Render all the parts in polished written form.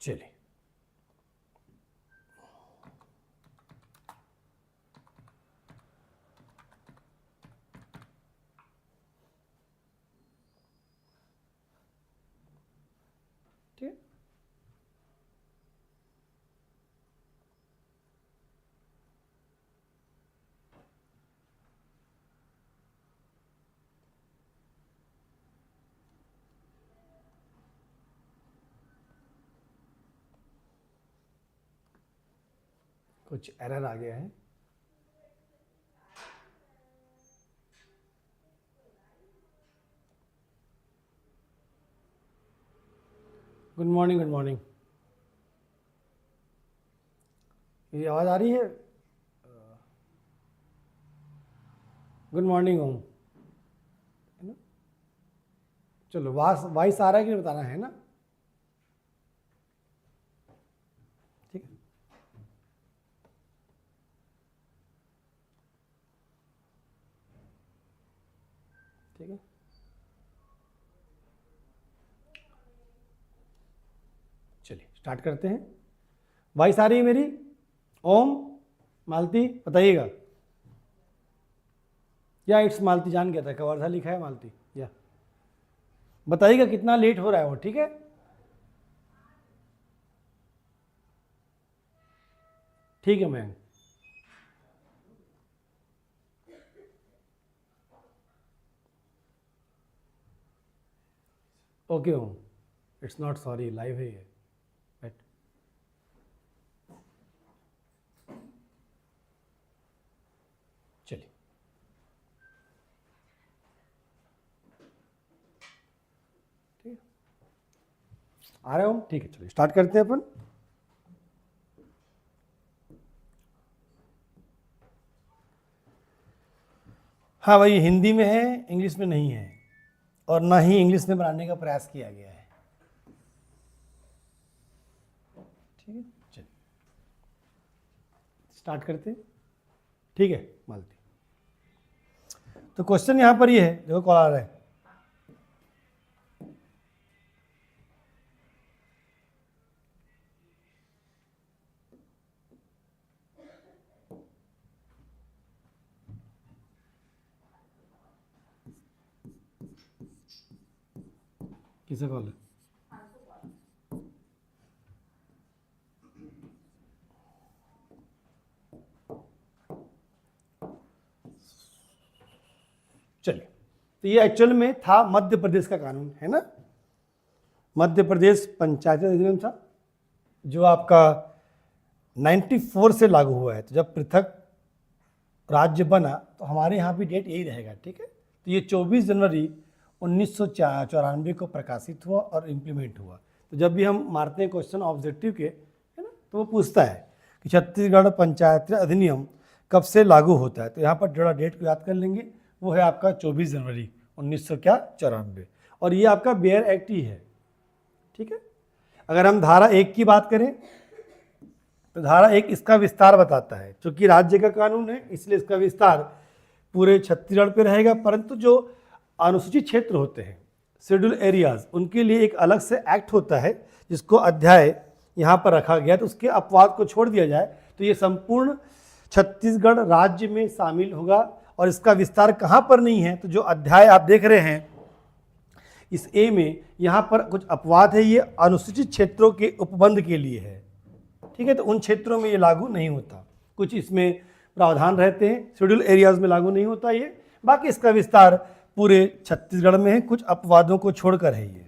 चलिए ठीक, कुछ एरर आ गया है। Good morning, good morning. ये आवाज़ आ रही है? गुड मॉर्निंग ओम। है ना? चलो वॉइस आ रहा है कि नहीं बताना है ना? ठीक है, ठीक है। चलिए स्टार्ट करते हैं। वॉइस आ रही है मेरी? ओम, मालती बताइएगा। या इट्स मालती, जान गया था कवर्धा लिखा है मालती। या बताइएगा कितना लेट हो रहा है वो, ठीक है? ठीक है ma'am. Okay Om, it's not sorry, live है ये। राइट, चलिए ठीक है, आ रहे हो? ठीक है, चलिए स्टार्ट करते हैं अपन। हाँ भाई, हिंदी में है, इंग्लिश में नहीं है, और ना ही इंग्लिश में बनाने का प्रयास किया गया है। ठीक है, चलिए स्टार्ट करते हैं। ठीक है मालती, तो क्वेश्चन यहाँ पर ये है, देखो कॉल आ रहा है। किसे कॉल है? चलिए, तो ये एक्चुअल में था मध्य प्रदेश का कानून, है ना? मध्य प्रदेश पंचायती अधिनियम था, जो आपका 94 से लागू हुआ है। तो जब पृथक राज्य बना तो हमारे यहाँ भी डेट यही रहेगा, ठीक है? तो ये 24 जनवरी 1994 को प्रकाशित हुआ और इम्प्लीमेंट हुआ। तो जब भी हम मारते हैं क्वेश्चन ऑब्जेक्टिव के, है ना, तो वो पूछता है कि छत्तीसगढ़ पंचायती अधिनियम कब से लागू होता है। तो यहाँ पर जरा डेट को याद कर लेंगे, वो है आपका 24 जनवरी 1994, और ये आपका बेयर एक्ट ही है, ठीक है? अगर हम धारा 1 की बात करें तो धारा 1 इसका विस्तार बताता है। चूंकि राज्य का कानून है इसलिए इसका विस्तार पूरे छत्तीसगढ़ पे रहेगा, परंतु जो अनुसूचित क्षेत्र होते हैं, शेड्यूल एरियाज, उनके लिए एक अलग से एक्ट होता है जिसको अध्याय यहाँ पर रखा गया। तो उसके अपवाद को छोड़ दिया जाए तो ये संपूर्ण छत्तीसगढ़ राज्य में शामिल होगा। और इसका विस्तार कहाँ पर नहीं है, तो जो अध्याय आप देख रहे हैं इस ए में, यहाँ पर कुछ अपवाद है, ये अनुसूचित क्षेत्रों के उपबंध के लिए है, ठीक है? तो उन क्षेत्रों में ये लागू नहीं होता, कुछ इसमें प्रावधान रहते हैं, शेड्यूल एरियाज में लागू नहीं होता ये। बाकी इसका विस्तार पूरे छत्तीसगढ़ में है, कुछ अपवादों को छोड़कर है ये,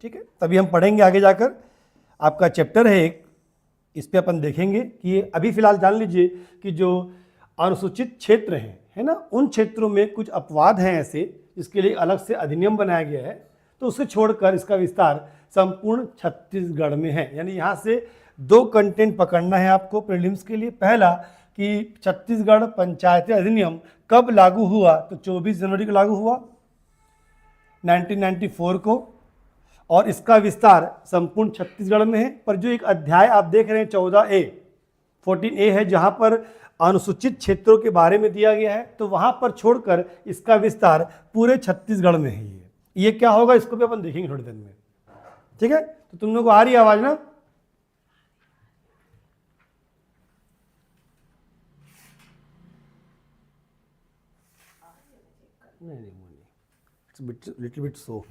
ठीक है? तभी हम पढ़ेंगे आगे जाकर, आपका चैप्टर है एक, इस पे अपन देखेंगे कि ये अभी फिलहाल जान लीजिए कि जो अनुसूचित क्षेत्र हैं, है ना, उन क्षेत्रों में कुछ अपवाद हैं ऐसे जिसके लिए अलग से अधिनियम बनाया गया है। तो उसे छोड़कर इसका विस्तार संपूर्ण छत्तीसगढ़ में है। यानी यहाँ से 2 कंटेंट पकड़ना है आपको प्रीलिम्स के लिए। पहला कि छत्तीसगढ़ पंचायती अधिनियम कब लागू हुआ, तो 24 जनवरी को लागू हुआ 1994 को, और इसका विस्तार संपूर्ण छत्तीसगढ़ में है। पर जो एक अध्याय आप देख रहे हैं 14A है, जहाँ पर अनुसूचित क्षेत्रों के बारे में दिया गया है, तो वहाँ पर छोड़कर इसका विस्तार पूरे छत्तीसगढ़ में है। ये क्या होगा इसको भी अपन देखेंगे थोड़ी देर में। ठीक है, तो तुम लोग को आ रही आवाज ना? नहीं नहीं वो नहीं, it's bit little bit so.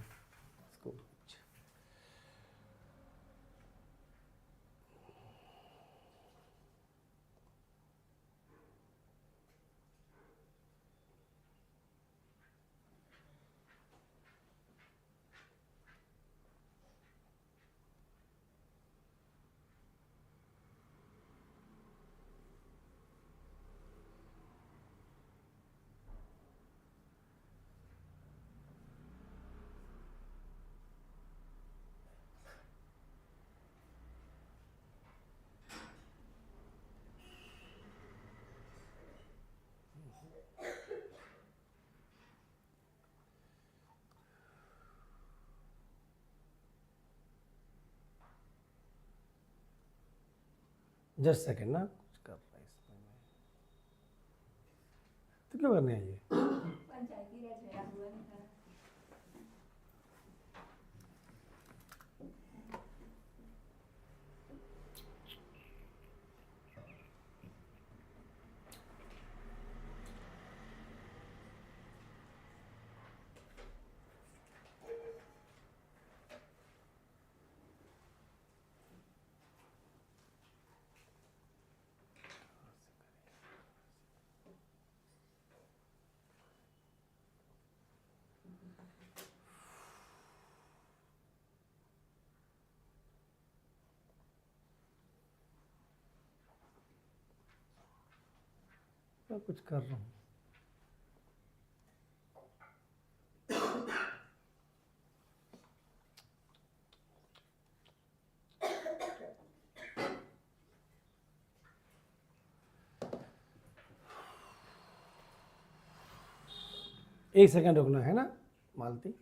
Just second ना, कुछ कर रहा है इसमें। तो क्यों करने हैं ये? पंचायती राज मेरा हुआ नहीं था। मैं कुछ कर रहा हूँ। एक सेकंड रुकना है ना मालती।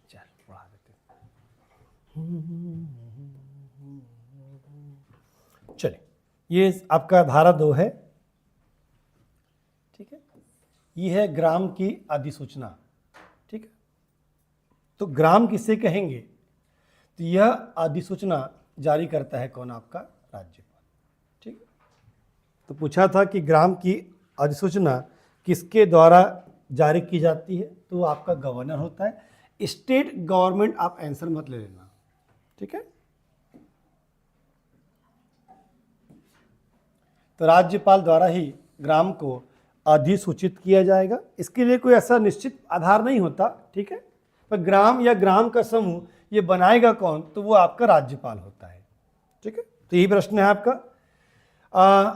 चल बढ़ा देते। चलिए, ये आपका धारा 2 है, ठीक है। ये है ग्राम की अधिसूचना, ठीक है। तो ग्राम किसे कहेंगे? तो यह अधिसूचना जारी करता है कौन? आपका राज्यपाल, ठीक है। तो पूछा था कि ग्राम की अधिसूचना किसके द्वारा जारी की जाती है, तो वो आपका गवर्नर होता है। स्टेट गवर्नमेंट आप आंसर मत ले लेना, ठीक है। तो राज्यपाल द्वारा ही ग्राम को अधिसूचित किया जाएगा। इसके लिए कोई ऐसा निश्चित आधार नहीं होता, ठीक है। पर ग्राम या ग्राम का समूह ये बनाएगा कौन? तो वो आपका राज्यपाल होता है, ठीक है। तो यही प्रश्न है आपका।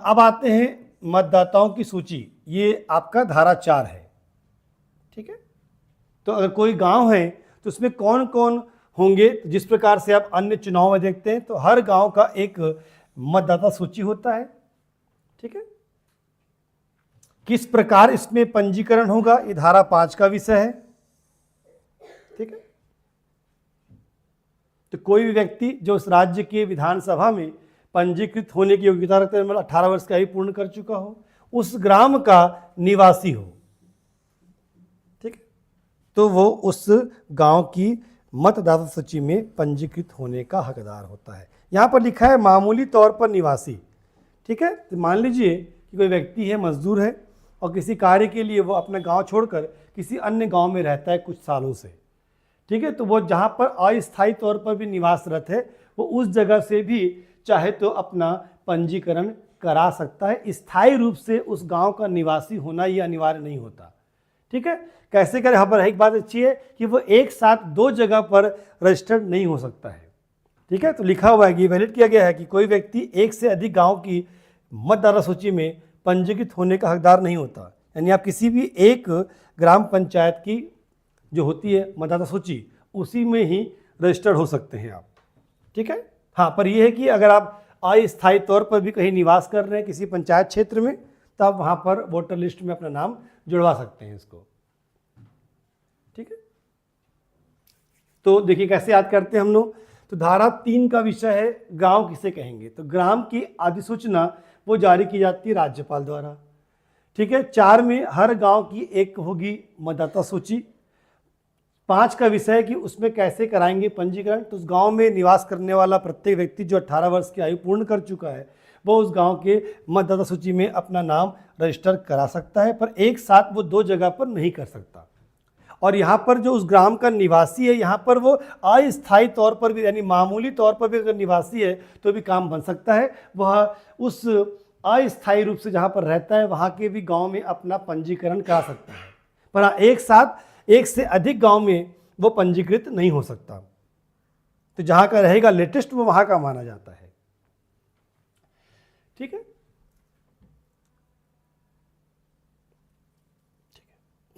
अब आते हैं मतदाताओं की सूची। ये आपका धारा 4 है, ठीक है। तो अगर कोई गांव है तो उसमें कौन कौन होंगे? जिस प्रकार से आप अन्य चुनाव में देखते हैं, तो हर गांव का एक मतदाता सूची होता है, ठीक है। किस प्रकार इसमें पंजीकरण होगा, ये धारा 5 का विषय है, ठीक है। तो कोई भी व्यक्ति जो उस राज्य के विधानसभा में पंजीकृत होने की योग्यता रखते हैं, मतलब 18 वर्ष का आयु पूर्ण कर चुका हो, उस ग्राम का निवासी हो, ठीक है, तो वो उस गांव की मतदाता सूची में पंजीकृत होने का हकदार होता है। यहां पर लिखा है मामूली तौर पर निवासी, ठीक है। तो मान लीजिए कि कोई व्यक्ति है, मजदूर है, और किसी कार्य के लिए वो अपना गांव छोड़कर किसी अन्य गांव में रहता है कुछ सालों से, ठीक है। तो वो जहां पर अस्थायी तौर पर भी निवासरत है, वो उस जगह से भी चाहे तो अपना पंजीकरण करा सकता है। स्थायी रूप से उस गांव का निवासी होना ये अनिवार्य नहीं होता, ठीक है। कैसे करें? यहाँ पर एक बात अच्छी है कि वो एक साथ 2 जगह पर रजिस्टर्ड नहीं हो सकता है, ठीक है। तो लिखा हुआ है कि वैलिड किया गया है कि कोई व्यक्ति एक से अधिक गांव की मतदाता सूची में पंजीकृत होने का हकदार नहीं होता। यानी आप किसी भी एक ग्राम पंचायत की जो होती है मतदाता सूची, उसी में ही रजिस्टर्ड हो सकते हैं आप। ठीक है, हाँ, पर यह है कि अगर आप अस्थायी तौर पर भी कहीं निवास कर रहे हैं किसी पंचायत क्षेत्र में, तो आप वहाँ पर वोटर लिस्ट में अपना नाम जुड़वा सकते हैं इसको। ठीक है, तो देखिए कैसे याद करते हैं हम लोग। तो धारा 3 का विषय है गांव किसे कहेंगे। तो ग्राम की अधिसूचना वो जारी की जाती है राज्यपाल द्वारा। ठीक है, 4 में हर गांव की एक होगी मतदाता सूची। 5 का विषय है कि उसमें कैसे कराएंगे पंजीकरण। तो उस गांव में निवास करने वाला प्रत्येक व्यक्ति जो 18 वर्ष की आयु पूर्ण कर चुका है वो उस गांव के मतदाता सूची में अपना नाम रजिस्टर करा सकता है, पर एक साथ वो 2 जगह पर नहीं कर सकता। और यहाँ पर जो उस ग्राम का निवासी है, यहाँ पर वो अस्थायी तौर पर भी, यानी मामूली तौर पर भी अगर निवासी है तो भी काम बन सकता है। वह उस अस्थायी रूप से जहाँ पर रहता है वहाँ के भी गांव में अपना पंजीकरण करा सकता है, पर हाँ, एक साथ एक से अधिक गांव में वो पंजीकृत नहीं हो सकता। तो जहाँ का रहेगा लेटेस्ट वो वहाँ का माना जाता है। ठीक है,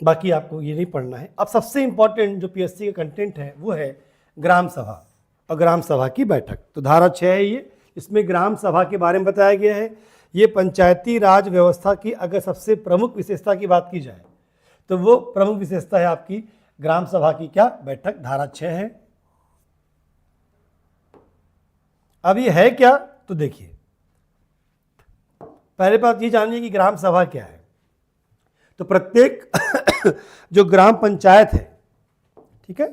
बाकी आपको ये नहीं पढ़ना है। अब सबसे इंपॉर्टेंट जो पीएससी का कंटेंट है वो है ग्राम सभा और ग्राम सभा की बैठक। तो धारा 6 है ये, इसमें ग्राम सभा के बारे में बताया गया है। ये पंचायती राज व्यवस्था की अगर सबसे प्रमुख विशेषता की बात की जाए तो वो प्रमुख विशेषता है आपकी ग्राम सभा की क्या बैठक, धारा 6 है। अब ये है क्या, तो देखिए पहले बात ये जानिए कि ग्राम सभा क्या है। तो प्रत्येक जो ग्राम पंचायत है, ठीक है,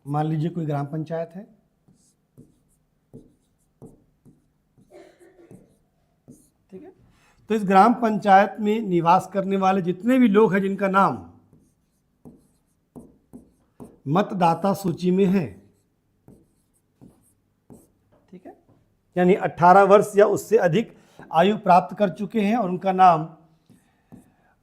मान लीजिए कोई ग्राम पंचायत है, ठीक है, तो इस ग्राम पंचायत में निवास करने वाले जितने भी लोग हैं जिनका नाम मतदाता सूची में है, ठीक है, यानी 18 वर्ष या उससे अधिक आयु प्राप्त कर चुके हैं और उनका नाम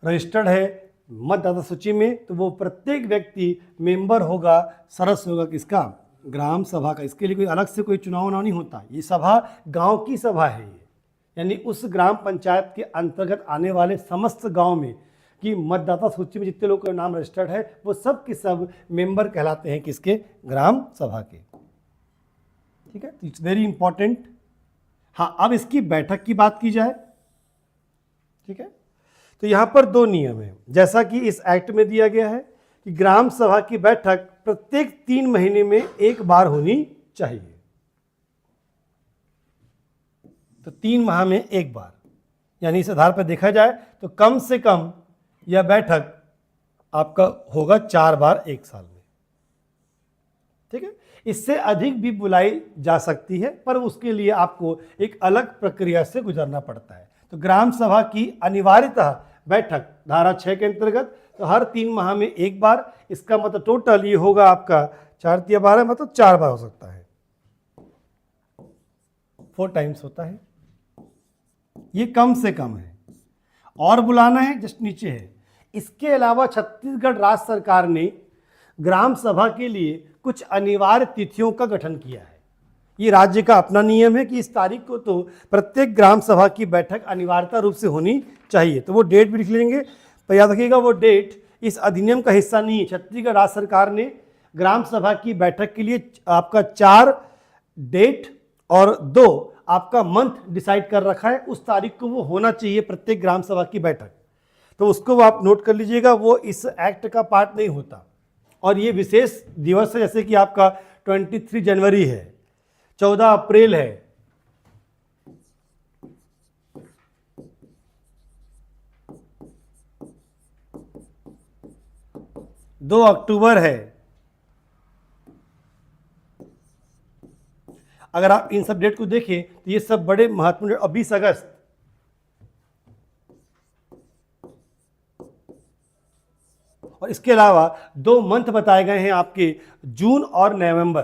रजिस्टर्ड है मतदाता सूची में, तो वो प्रत्येक व्यक्ति मेंबर होगा, सदस्य होगा किसका, ग्राम सभा का। इसके लिए कोई अलग से कोई चुनाव नहीं होता। ये सभा गांव की सभा है, ये यानी उस ग्राम पंचायत के अंतर्गत आने वाले समस्त गांव में कि मतदाता सूची में जितने लोग का नाम रजिस्टर्ड है वो सब के सब मेंबर कहलाते हैं किसके, ग्राम सभा के। ठीक है, इट्स वेरी इंपॉर्टेंट। हाँ, अब इसकी बैठक की बात की जाए, ठीक है, तो यहाँ पर 2 नियम है जैसा कि इस एक्ट में दिया गया है कि ग्राम सभा की बैठक प्रत्येक 3 महीने में एक बार होनी चाहिए। तो 3 माह में एक बार, यानी इस आधार पर देखा जाए तो कम से कम यह बैठक आपका होगा 4 बार एक साल में। ठीक है, इससे अधिक भी बुलाई जा सकती है पर उसके लिए आपको एक अलग प्रक्रिया से गुजरना पड़ता है। तो ग्राम सभा की अनिवार्यतः बैठक धारा 6 के अंतर्गत तो हर 3 माह में एक बार, इसका मतलब टोटल ये होगा आपका 4 × 12 मतलब 4 बार हो सकता है, 4 टाइम्स होता है। ये कम से कम है, और बुलाना है जस्ट नीचे है। इसके अलावा छत्तीसगढ़ राज्य सरकार ने ग्राम सभा के लिए कुछ अनिवार्य तिथियों का गठन किया है। ये राज्य का अपना नियम है कि इस तारीख को तो प्रत्येक ग्राम सभा की बैठक अनिवार्यता रूप से होनी चाहिए। तो वो डेट भी लिख लेंगे, पर याद रखिएगा वो डेट इस अधिनियम का हिस्सा नहीं है। छत्तीसगढ़ राज्य सरकार ने ग्राम सभा की बैठक के लिए आपका 4 डेट और 2 आपका मंथ डिसाइड कर रखा है। उस तारीख को वो होना चाहिए प्रत्येक ग्राम सभा की बैठक, तो उसको वो आप नोट कर लीजिएगा, वो इस एक्ट का पार्ट नहीं होता। और ये विशेष दिवस है, जैसे कि आपका 23 जनवरी है, 14 अप्रैल है, 2 अक्टूबर है। अगर आप इन सब डेट को देखें तो ये सब बड़े महत्वपूर्ण। और 20 अगस्त, और इसके अलावा 2 मंथ बताए गए हैं आपके, जून और नवंबर।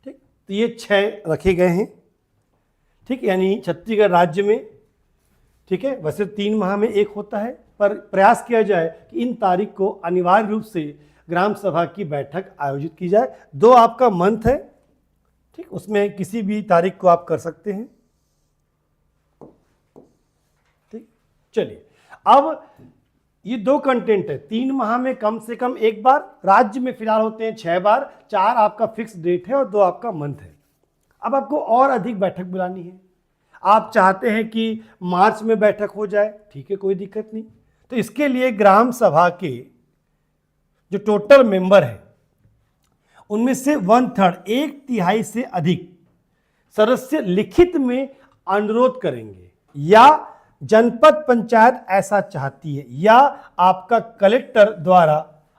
ठीक, तो ये 6 रखे गए हैं। ठीक, यानी छत्तीसगढ़ राज्य में, ठीक है, वैसे 3 माह में एक होता है, पर प्रयास किया जाए कि इन तारीख को अनिवार्य रूप से ग्राम सभा की बैठक आयोजित की जाए। 2 आपका मंथ है, ठीक, उसमें किसी भी तारीख को आप कर सकते हैं। चलिए, अब ये दो कंटेंट है, 3 माह में कम से कम एक बार, राज्य में फिलहाल होते हैं 6 बार, 4 आपका फिक्स डेट है और 2 आपका मंथ है। अब आपको और अधिक बैठक बुलानी है, आप चाहते हैं कि मार्च में बैठक हो जाए, ठीक है, कोई दिक्कत नहीं। तो इसके लिए ग्राम सभा के जो टोटल मेंबर है उनमें से 1/3 एक तिहाई से अधिक सदस्य लिखित में अनुरोध करेंगे, या जनपद पंचायत ऐसा चाहती है, या आपका कलेक्टर द्वारा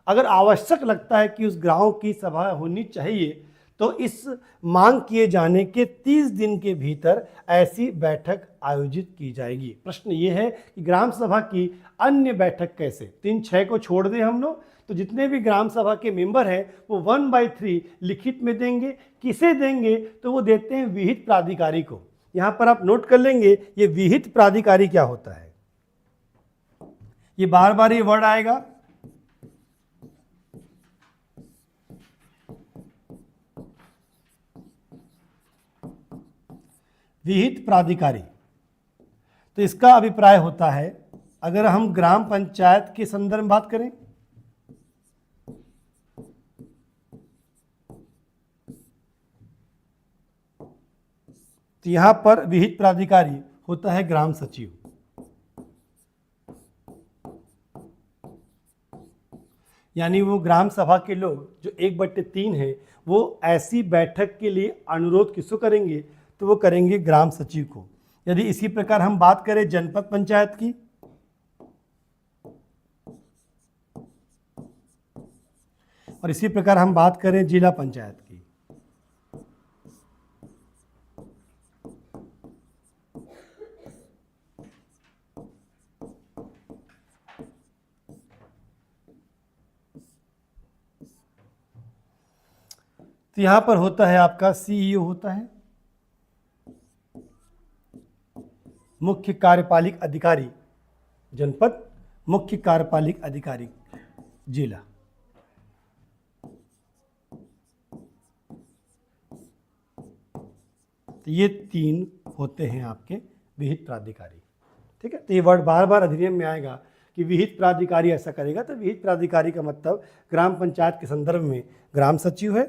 अगर आवश्यक लगता है कि उस गांव की सभा होनी चाहिए, तो इस मांग किए जाने के 30 दिन के भीतर ऐसी बैठक आयोजित की जाएगी। प्रश्न ये है कि ग्राम सभा की अन्य बैठक कैसे, 3-6 को छोड़ दें हम लोग, तो जितने भी ग्राम सभा के मेंबर हैं वो 1/3 लिखित में देंगे। किसे देंगे, तो वो देते हैं विहित प्राधिकारी को। यहां पर आप नोट कर लेंगे ये विहित प्राधिकारी क्या होता है, ये बार बार ये वर्ड आएगा। विहित प्राधिकारी, तो इसका अभिप्राय होता है, अगर हम ग्राम पंचायत के संदर्भ में बात करें, तो यहां पर विहित प्राधिकारी होता है ग्राम सचिव। यानी वो ग्राम सभा के लोग जो 1/3 है, वो ऐसी बैठक के लिए अनुरोध किसको करेंगे, तो वो करेंगे ग्राम सचिव को। यदि इसी प्रकार हम बात करें जनपद पंचायत की, और इसी प्रकार हम बात करें जिला पंचायत की, तो यहां पर होता है आपका सीईओ होता है, मुख्य कार्यपालिक अधिकारी जनपद, मुख्य कार्यपालिक अधिकारी जिला। तो ये 3 होते हैं आपके विहित प्राधिकारी, ठीक है। तो ये वर्ड बार बार अधिनियम में आएगा कि विहित प्राधिकारी ऐसा करेगा, तो विहित प्राधिकारी का मतलब ग्राम पंचायत के संदर्भ में ग्राम सचिव है,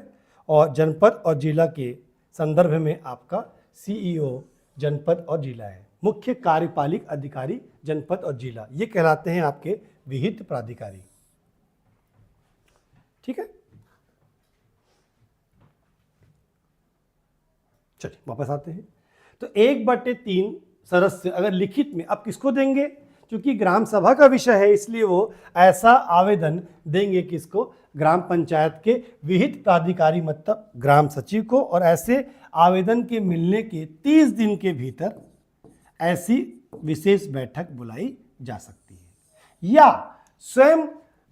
और जनपद और जिला के संदर्भ में आपका सीईओ जनपद और जिला है। मुख्य कार्यपालिक अधिकारी जनपद और जिला, ये कहलाते हैं आपके विहित प्राधिकारी, ठीक है। चलिए वापस आते हैं। तो 1/3 सदस्य अगर लिखित में, अब किसको देंगे, क्योंकि ग्राम सभा का विषय है इसलिए वो ऐसा आवेदन देंगे किसको, ग्राम पंचायत के विहित प्राधिकारी मतलब ग्राम सचिव को, और ऐसे आवेदन के मिलने के 30 दिन के भीतर ऐसी विशेष बैठक बुलाई जा सकती है। या स्वयं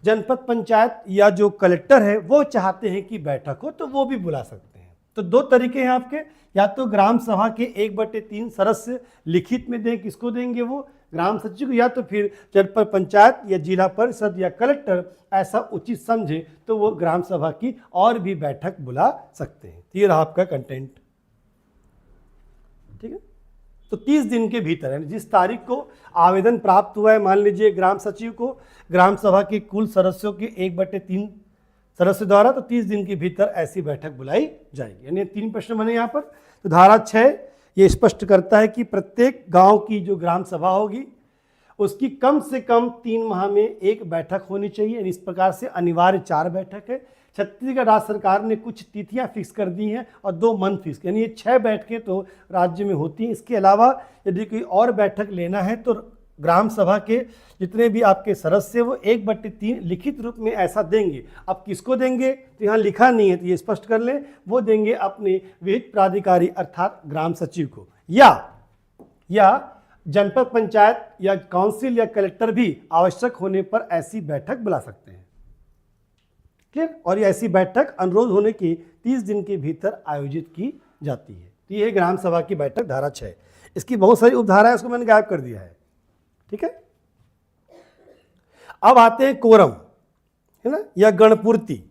जनपद पंचायत या जो कलेक्टर है वो चाहते हैं कि बैठक हो तो वो भी बुला सकते हैं। तो 2 तरीके हैं आपके, या तो ग्राम सभा के 1/3 सदस्य लिखित में दें, किसको देंगे, वो ग्राम सचिव को, या तो फिर जनपद पंचायत या जिला परिषद या कलेक्टर ऐसा उचित समझे तो वो ग्राम सभा की और भी बैठक बुला सकते हैं। तो ये रहा आपका कंटेंट, ठीक है। तो 30 दिन के भीतर है, जिस तारीख को आवेदन प्राप्त हुआ है, मान लीजिए ग्राम सचिव को ग्राम सभा के कुल सदस्यों के 1/3 सदस्य द्वारा, तो 30 दिन के भीतर ऐसी बैठक बुलाई जाएगी। यानी 3 प्रश्न बने यहाँ पर। तो धारा 6 ये स्पष्ट करता है कि प्रत्येक गांव की जो ग्राम सभा होगी उसकी कम से कम 3 माह में एक बैठक होनी चाहिए। इस प्रकार से अनिवार्य 4 बैठक है। छत्तीसगढ़ राज्य सरकार ने कुछ तिथियां फिक्स कर दी हैं और 2 मंथ फिक्स, यानी ये 6 बैठकें तो राज्य में होती हैं। इसके अलावा यदि कोई और बैठक लेना है तो ग्राम सभा के जितने भी आपके सदस्य वो 1/3 लिखित रूप में ऐसा देंगे। अब किसको देंगे, तो यहाँ लिखा नहीं है तो ये स्पष्ट कर लें, वो देंगे अपने विहित प्राधिकारी अर्थात ग्राम सचिव को, या जनपद पंचायत या काउंसिल या कलेक्टर भी आवश्यक होने पर ऐसी बैठक बुला सकते हैं, ठीक। और ये ऐसी बैठक अनुरोध होने के 30 दिन के भीतर आयोजित की जाती है। तो ये है ग्राम सभा की बैठक, धारा 6। इसकी बहुत सारी उपधारा है, उसको मैंने गायब कर दिया है, ठीक है। अब आते हैं कोरम, है ना, या गणपूर्ति।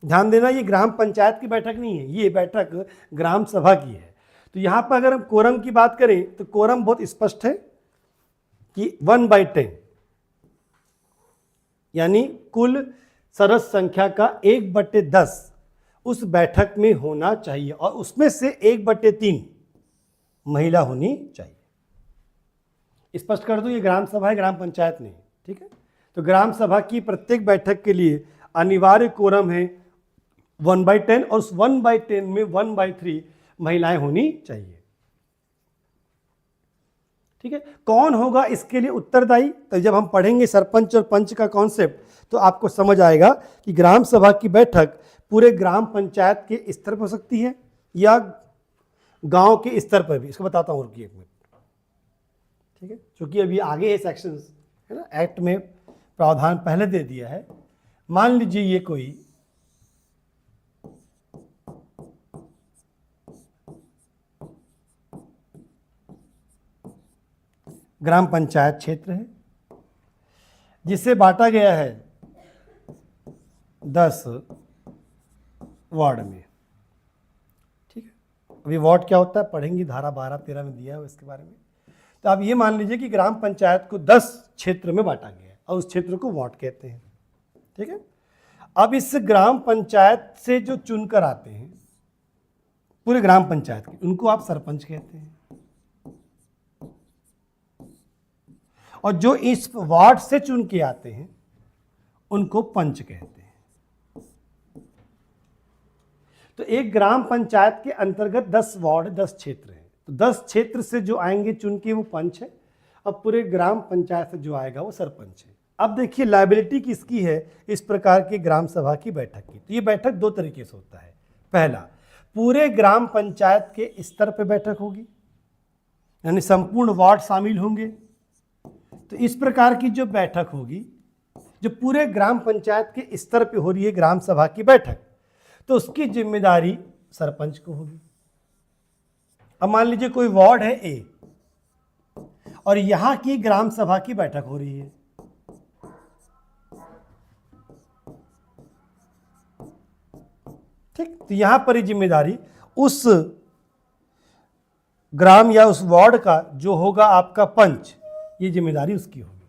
ध्यान देना, ये ग्राम पंचायत की बैठक नहीं है, ये बैठक ग्राम सभा की है। तो यहां पर अगर हम कोरम की बात करें तो कोरम बहुत स्पष्ट है, कि 1/10 यानी कुल सदस्य संख्या का 1/10 उस बैठक में होना चाहिए और उसमें से 1/3 महिला होनी चाहिए। स्पष्ट कर दूं, ये ग्राम सभा है, ग्राम पंचायत नहीं, ठीक है। तो ग्राम सभा की प्रत्येक बैठक के लिए अनिवार्य कोरम है 1/10 और उस 1/10 में 1/3 महिलाएं होनी चाहिए, ठीक है। कौन होगा इसके लिए उत्तरदायी? तो जब हम पढ़ेंगे सरपंच और पंच का कॉन्सेप्ट तो आपको समझ आएगा कि ग्राम सभा की बैठक पूरे ग्राम पंचायत के स्तर पर हो सकती है या गांव के स्तर पर भी। इसको बताता हूँ, रुकिए एक मिनट, ठीक है, क्योंकि अभी आगे ये सेक्शंस है ना, एक्ट में प्रावधान पहले दे दिया है। मान लीजिए ये कोई ग्राम पंचायत क्षेत्र है जिसे बांटा गया है 10 वार्ड में, ठीक है। अभी वार्ड क्या होता है पढ़ेंगे, धारा 12-13 में दिया है इसके बारे में। तो आप ये मान लीजिए कि ग्राम पंचायत को 10 क्षेत्र में बांटा गया है और उस क्षेत्र को वार्ड कहते हैं, ठीक है। अब इस ग्राम पंचायत से जो चुनकर आते हैं पूरे ग्राम पंचायत के, उनको आप सरपंच कहते हैं, और जो इस वार्ड से चुन के आते हैं उनको पंच कहते हैं। तो एक ग्राम पंचायत के अंतर्गत 10 वार्ड 10 क्षेत्र हैं, तो 10 क्षेत्र से जो आएंगे चुन के वो पंच है, अब पूरे ग्राम पंचायत से जो आएगा वो सरपंच है। अब देखिए लायबिलिटी किसकी है इस प्रकार की ग्राम सभा की बैठक की। तो ये बैठक 2 तरीके से होता है। पहला, पूरे ग्राम पंचायत के स्तर पर बैठक होगी, यानी संपूर्ण वार्ड शामिल होंगे। तो इस प्रकार की जो बैठक होगी, जो पूरे ग्राम पंचायत के स्तर पे हो रही है ग्राम सभा की बैठक, तो उसकी जिम्मेदारी सरपंच को होगी। अब मान लीजिए कोई वार्ड है ए और यहां की ग्राम सभा की बैठक हो रही है, ठीक। तो यहां पर ही जिम्मेदारी उस ग्राम या उस वार्ड का जो होगा आपका पंच, ये जिम्मेदारी उसकी होगी।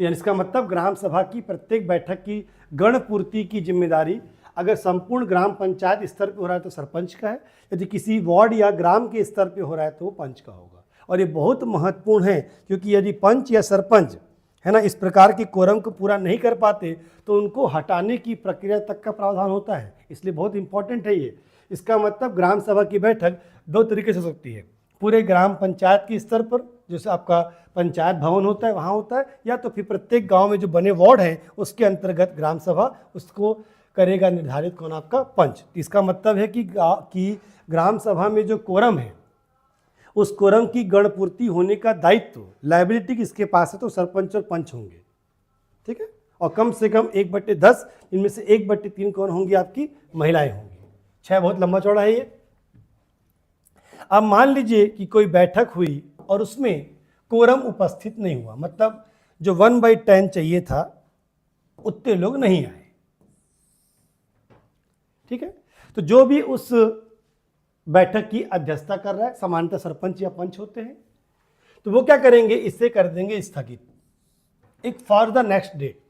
तो यानी इसका मतलब ग्राम सभा की प्रत्येक बैठक की गण पूर्ति की जिम्मेदारी अगर संपूर्ण ग्राम पंचायत स्तर पे हो रहा है तो सरपंच का है, यदि किसी वार्ड या ग्राम के स्तर पे हो रहा है तो वो पंच का होगा। और ये बहुत महत्वपूर्ण है, क्योंकि यदि पंच या सरपंच है ना इस प्रकार के कोरम को पूरा नहीं कर पाते तो उनको हटाने की प्रक्रिया तक का प्रावधान होता है, इसलिए बहुत इंपॉर्टेंट है ये। इसका मतलब ग्राम सभा की बैठक 2 तरीके से हो सकती है, पूरे ग्राम पंचायत के स्तर पर जैसे आपका पंचायत भवन होता है वहाँ होता है, या तो फिर प्रत्येक गांव में जो बने वार्ड हैं उसके अंतर्गत ग्राम सभा उसको करेगा निर्धारित कौन, आपका पंच। इसका मतलब है कि ग्राम सभा में जो कोरम है उस कोरम की गणपूर्ति होने का दायित्व, लायबिलिटी किसके पास है, तो सरपंच और पंच होंगे, ठीक है। और कम से कम 1/10, इनमें से 1/3 कौन होंगी, आपकी महिलाएं होंगी। 6 बहुत लंबा चौड़ा है ये। अब मान लीजिए कि कोई बैठक हुई और उसमें कोरम उपस्थित नहीं हुआ, मतलब जो 1/10 चाहिए था उतने लोग नहीं आए, ठीक है। तो जो भी उस बैठक की अध्यक्षता कर रहा है, सामान्यतः सरपंच या पंच होते हैं, तो वो क्या करेंगे, इसे कर देंगे स्थगित, एक फॉर द नेक्स्ट डेट,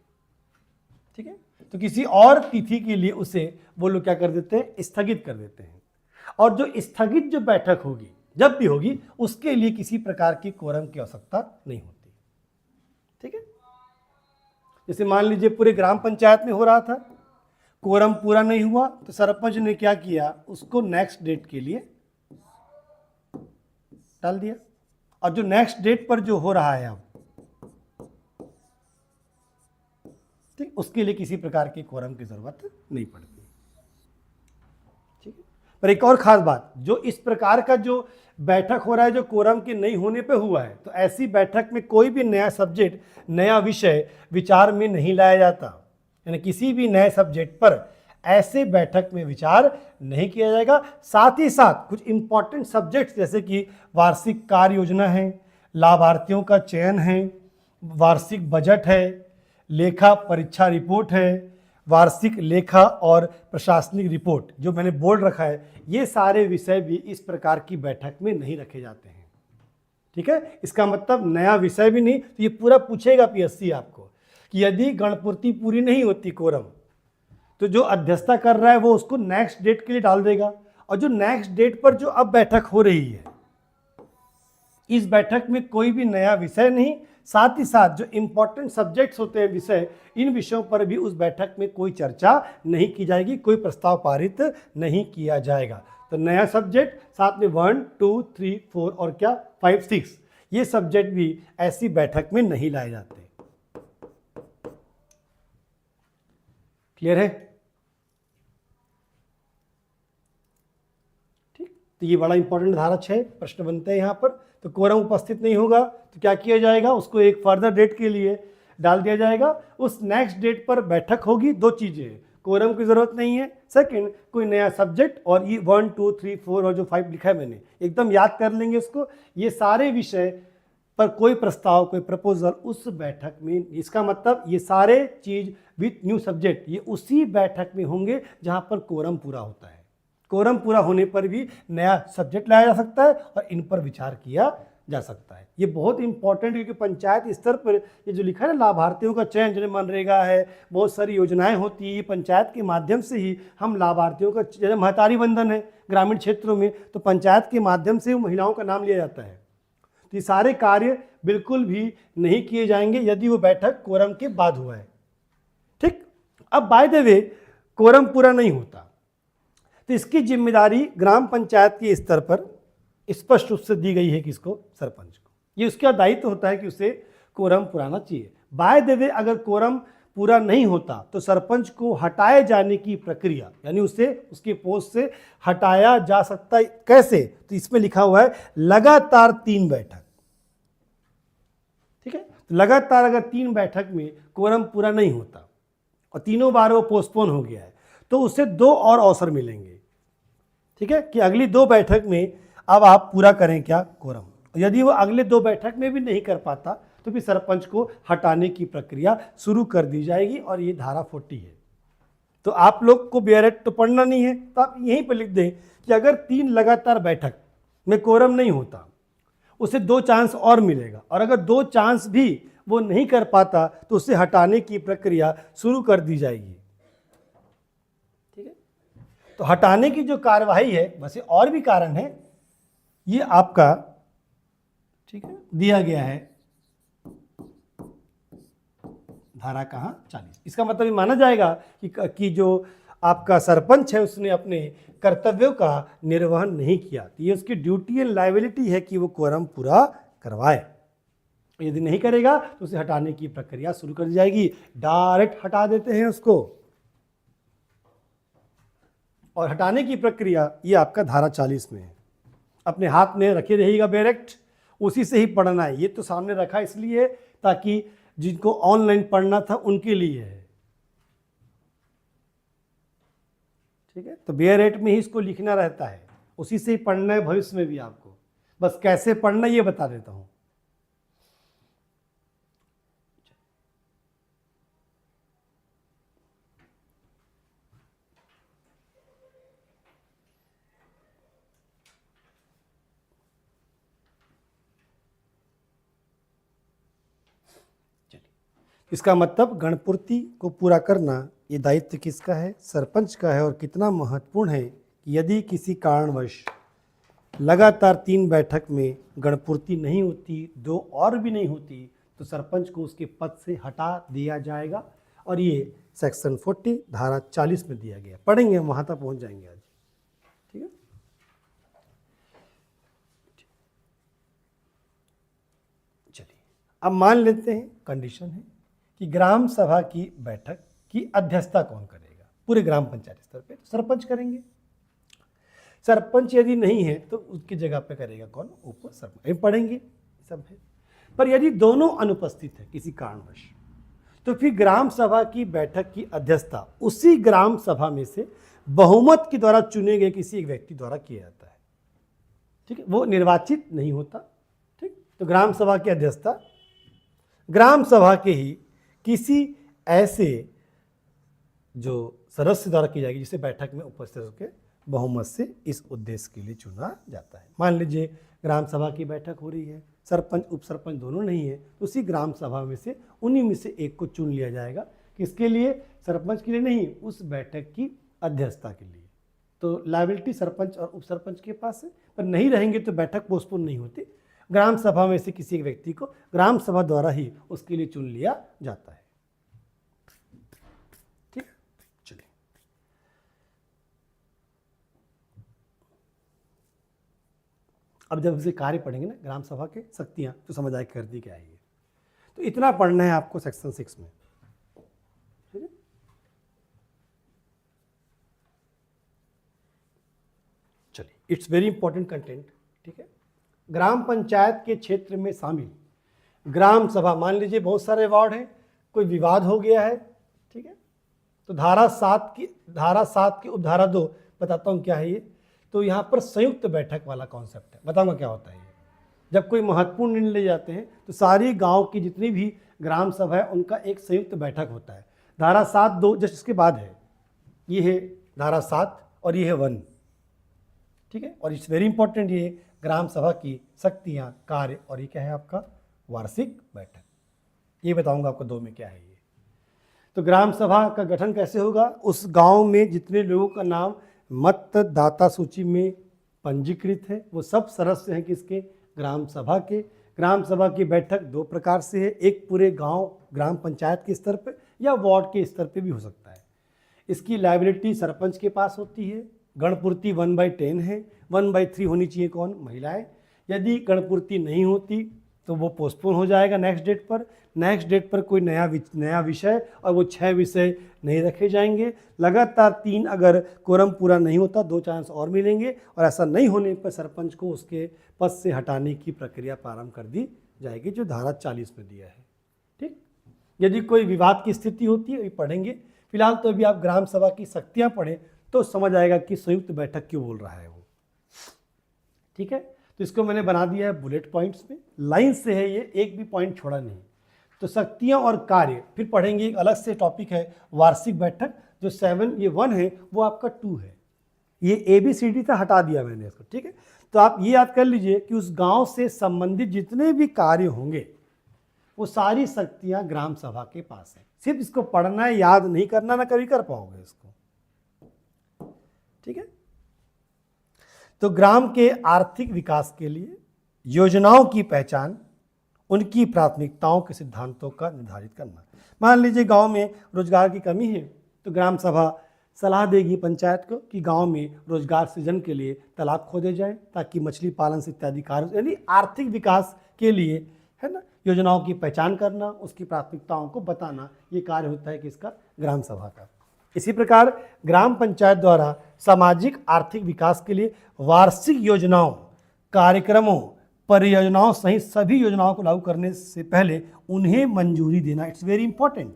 ठीक है। तो किसी और तिथि के लिए उसे वो लोग क्या कर देते हैं, स्थगित कर देते हैं। और जो स्थगित जो बैठक होगी जब भी होगी उसके लिए किसी प्रकार की कोरम की आवश्यकता नहीं होती, ठीक है। जैसे मान लीजिए पूरे ग्राम पंचायत में हो रहा था, कोरम पूरा नहीं हुआ तो सरपंच ने क्या किया, उसको नेक्स्ट डेट के लिए डाल दिया, और जो नेक्स्ट डेट पर जो हो रहा है अब, ठीक, उसके लिए किसी प्रकार की कोरम की जरूरत नहीं पड़ती, ठीक है। पर एक और खास बात, जो इस प्रकार का जो बैठक हो रहा है जो कोरम के नहीं होने पे हुआ है, तो ऐसी बैठक में कोई भी नया सब्जेक्ट, नया विषय विचार में नहीं लाया जाता, यानी किसी भी नए सब्जेक्ट पर ऐसे बैठक में विचार नहीं किया जाएगा। साथ ही साथ कुछ इंपॉर्टेंट सब्जेक्ट्स जैसे कि वार्षिक कार्य योजना है, लाभार्थियों का चयन है, वार्षिक बजट है, लेखा परीक्षा रिपोर्ट है, वार्षिक लेखा और प्रशासनिक रिपोर्ट जो मैंने बोर्ड रखा है, ये सारे विषय भी इस प्रकार की बैठक में नहीं रखे जाते हैं, ठीक है, इसका मतलब नया विषय भी नहीं। तो ये पूरा पूछेगा पीएससी आपको कि यदि गणपूर्ति पूरी नहीं होती कोरम, तो जो अध्यक्षता कर रहा है वो उसको नेक्स्ट डेट के लिए डाल देगा, और जो नेक्स्ट डेट पर जो अब बैठक हो रही है, इस बैठक में कोई भी नया विषय नहीं, साथ ही साथ जो इंपॉर्टेंट सब्जेक्ट्स होते हैं विषय, इन विषयों पर भी उस बैठक में कोई चर्चा नहीं की जाएगी, कोई प्रस्ताव पारित नहीं किया जाएगा। तो नया सब्जेक्ट, साथ में 1, 2, 3, 4 और क्या 5, 6, ये सब्जेक्ट भी ऐसी बैठक में नहीं लाए जाते। क्लियर है? ठीक, तो ये बड़ा इंपॉर्टेंट धारा 6 प्रश्न बनते हैं यहाँ पर। तो कोरम उपस्थित नहीं होगा तो क्या किया जाएगा, उसको एक फर्दर डेट के लिए डाल दिया जाएगा। उस नेक्स्ट डेट पर बैठक होगी। दो चीजें हैं, कोरम की जरूरत नहीं है, सेकंड कोई नया सब्जेक्ट, और ये 1, 2, 3, 4 और जो 5 लिखा है मैंने, एकदम याद कर लेंगे इसको। ये सारे विषय पर कोई प्रस्ताव, कोई प्रपोजल उस बैठक में, इसका मतलब ये सारे चीज विथ न्यू सब्जेक्ट ये उसी बैठक में होंगे जहां पर कोरम पूरा होता है। कोरम पूरा होने पर भी नया सब्जेक्ट लाया जा सकता है और इन पर विचार किया जा सकता है। ये बहुत इंपॉर्टेंट, क्योंकि पंचायत स्तर पर ये जो लिखा है ना, लाभार्थियों का चयन, जैसे मनरेगा है, बहुत सारी योजनाएं होती है, पंचायत के माध्यम से ही हम लाभार्थियों का, जैसे महतारी बंधन है ग्रामीण क्षेत्रों में, तो पंचायत के माध्यम से महिलाओं का नाम लिया जाता है। तो ये सारे कार्य बिल्कुल भी नहीं किए जाएंगे यदि वो बैठक कोरम के बाद हुआ है। ठीक, अब बाय द वे कोरम पूरा नहीं होता तो इसकी जिम्मेदारी ग्राम पंचायत के स्तर पर स्पष्ट रूप से दी गई है, किसको, सरपंच को। ये उसका दायित्व होता है कि उसे कोरम पुराना चाहिए। बाय द वे अगर कोरम पूरा नहीं होता तो सरपंच को हटाए जाने की प्रक्रिया, यानी उसे उसके पोस्ट से हटाया जा सकता है। कैसे, तो इसमें लिखा हुआ है लगातार 3 बैठक। ठीक है, तो लगातार अगर 3 बैठक में कोरम पूरा नहीं होता और तीनों बार वो पोस्टपोन हो गया है, तो उसे 2 और अवसर मिलेंगे। ठीक है, कि अगली 2 बैठक में अब आप पूरा करें क्या, कोरम। यदि वो अगले 2 बैठक में भी नहीं कर पाता तो फिर सरपंच को हटाने की प्रक्रिया शुरू कर दी जाएगी, और ये धारा 40 है। तो आप लोग को बेयरेट तो पढ़ना नहीं है, तो आप यहीं पर लिख दें कि अगर 3 लगातार बैठक में कोरम नहीं होता, उसे 2 चांस और मिलेगा, और अगर 2 चांस भी वो नहीं कर पाता तो उसे हटाने की प्रक्रिया शुरू कर दी जाएगी। ठीक है, तो हटाने की जो कार्यवाही है, वैसे और भी कारण है, ये आपका, ठीक है, दिया गया है धारा कहाँ 40। इसका मतलब ये माना जाएगा कि जो आपका सरपंच है उसने अपने कर्तव्यों का निर्वहन नहीं किया, तो ये उसकी ड्यूटी एंड लायबिलिटी है कि वो कोरम पूरा करवाए। यदि नहीं करेगा तो उसे हटाने की प्रक्रिया शुरू कर दी जाएगी। डायरेक्ट हटा देते हैं उसको, और हटाने की प्रक्रिया ये आपका धारा 40 में है। अपने हाथ में रखे रहिएगा डायरेक्ट, उसी से ही पढ़ना है। ये तो सामने रखा इसलिए ताकि जिनको ऑनलाइन पढ़ना था उनके लिए है। ठीक है, तो बेयरेट में ही इसको लिखना रहता है, उसी से ही पढ़ना है भविष्य में भी आपको। बस कैसे पढ़ना ये बता देता हूं। इसका मतलब गणपूर्ति को पूरा करना ये दायित्व किसका है, सरपंच का है। और कितना महत्वपूर्ण है कि यदि किसी कारणवश लगातार 3 बैठक में गणपूर्ति नहीं होती, 2 और भी नहीं होती, तो सरपंच को उसके पद से हटा दिया जाएगा। और ये सेक्शन 40 धारा 40 में दिया गया। पढ़ेंगे, वहाँ तक पहुँच जाएंगे आज। ठीक है, चलिए अब मान लेते हैं, कंडीशन है कि ग्राम सभा की बैठक की अध्यक्षता कौन करेगा पूरे ग्राम पंचायत स्तर पे, तो सरपंच करेंगे। सरपंच यदि नहीं है तो उसकी जगह पे करेगा कौन, उप सरपंच। पढ़ेंगे सब है। पर यदि दोनों अनुपस्थित है किसी कारणवश, तो फिर ग्राम सभा की बैठक की अध्यक्षता उसी ग्राम सभा में से बहुमत के द्वारा चुने गए किसी एक व्यक्ति द्वारा किया जाता है। ठीक है, वो निर्वाचित नहीं होता। ठीक, तो ग्राम सभा की अध्यक्षता ग्राम सभा के ही किसी ऐसे जो सदस्य द्वारा की जाएगी जिसे बैठक में उपस्थित होकर बहुमत से इस उद्देश्य के लिए चुना जाता है। मान लीजिए ग्राम सभा की बैठक हो रही है, सरपंच उप सरपंच दोनों नहीं है तो उसी ग्राम सभा में से उन्हीं में से एक को चुन लिया जाएगा। किसके लिए? सरपंच के लिए नहीं, उस बैठक की अध्यक्षता के लिए। तो लायबिलिटी सरपंच और उप सरपंच के पास है, पर नहीं रहेंगे तो बैठक पोस्टपोन नहीं होती। ग्राम सभा में से किसी एक व्यक्ति को ग्राम सभा द्वारा ही उसके लिए चुन लिया जाता है। ठीक है, चलिए अब जब इसे कार्य पढ़ेंगे ना ग्राम सभा के शक्तियां तो समझ आए कर दी क्या है ये। तो इतना पढ़ना है आपको सेक्शन 6 में। ठीक है, चलिए इट्स वेरी इंपॉर्टेंट कंटेंट। ठीक है, ग्राम पंचायत के क्षेत्र में शामिल ग्राम सभा, मान लीजिए बहुत सारे वार्ड हैं, कोई विवाद हो गया है। ठीक है, तो धारा 7 की उपधारा 2 बताता हूँ क्या है ये। तो यहाँ पर संयुक्त बैठक वाला कॉन्सेप्ट है, बताऊंगा क्या होता है ये। जब कोई महत्वपूर्ण निर्णय ले जाते हैं तो सारी गांव की जितनी भी ग्राम सभा है उनका एक संयुक्त बैठक होता है। धारा 7(2) जस्ट इसके बाद है, ये है धारा 7 और ये है 1। ठीक है, और इट्स वेरी इंपॉर्टेंट, ये ग्राम सभा की शक्तियाँ, कार्य, और ये क्या है आपका वार्षिक बैठक। ये बताऊंगा आपको 2 में क्या है ये। तो ग्राम सभा का गठन कैसे होगा? उस गांव में जितने लोगों का नाम मतदाता सूची में पंजीकृत है वो सब सदस्य हैं किसके? ग्राम सभा के। ग्राम सभा की बैठक 2 प्रकार से है, एक पूरे गांव ग्राम पंचायत के स्तर पर या वार्ड के स्तर पर भी हो सकता है। इसकी लायबिलिटी सरपंच के पास होती है। गणपूर्ति 1/10 है, 1/3 होनी चाहिए कौन? महिलाएं। यदि गणपूर्ति नहीं होती तो वो पोस्टपोन हो जाएगा नेक्स्ट डेट पर। नेक्स्ट डेट पर कोई नया विषय और वो 6 विषय नहीं रखे जाएंगे। लगातार 3 अगर कोरम पूरा नहीं होता 2 चांस और मिलेंगे, और ऐसा नहीं होने पर सरपंच को उसके पद से हटाने की प्रक्रिया प्रारंभ कर दी जाएगी, जो धारा 40 में दिया है। ठीक, यदि कोई विवाद की स्थिति होती है अभी पढ़ेंगे, फिलहाल तो अभी आप ग्राम सभा की शक्तियाँ पढ़ें तो समझ आएगा कि संयुक्त बैठक क्यों बोल रहा है वो। ठीक है, तो इसको मैंने बना दिया है बुलेट पॉइंट्स में, लाइन से है ये, एक भी पॉइंट छोड़ा नहीं। तो शक्तियां और कार्य फिर पढ़ेंगे, एक अलग से टॉपिक है वार्षिक बैठक, जो 7 ये 1 है वो आपका 2 है। ये ABCD था, हटा दिया मैंने इसको। ठीक है, तो आप ये याद कर लीजिए कि उस गांव से संबंधित जितने भी कार्य होंगे वो सारी शक्तियां ग्राम सभा के पास है। सिर्फ इसको पढ़ना है, याद नहीं करना, ना कभी कर पाओगे इसको। ठीक है, तो ग्राम के आर्थिक विकास के लिए योजनाओं की पहचान, उनकी प्राथमिकताओं के सिद्धांतों का निर्धारित करना। मान लीजिए गांव में रोजगार की कमी है तो ग्राम सभा सलाह देगी पंचायत को कि गांव में रोजगार सृजन के लिए तालाब खोदे जाएं ताकि मछली पालन से इत्यादि कार्य, यानी आर्थिक विकास के लिए, है ना, योजनाओं की पहचान करना, उसकी प्राथमिकताओं को बताना, ये कार्य होता है किसका? ग्राम सभा का। इसी प्रकार ग्राम पंचायत द्वारा सामाजिक आर्थिक विकास के लिए वार्षिक योजनाओं, कार्यक्रमों, परियोजनाओं सहित सभी योजनाओं को लागू करने से पहले उन्हें मंजूरी देना, इट्स वेरी इंपॉर्टेंट।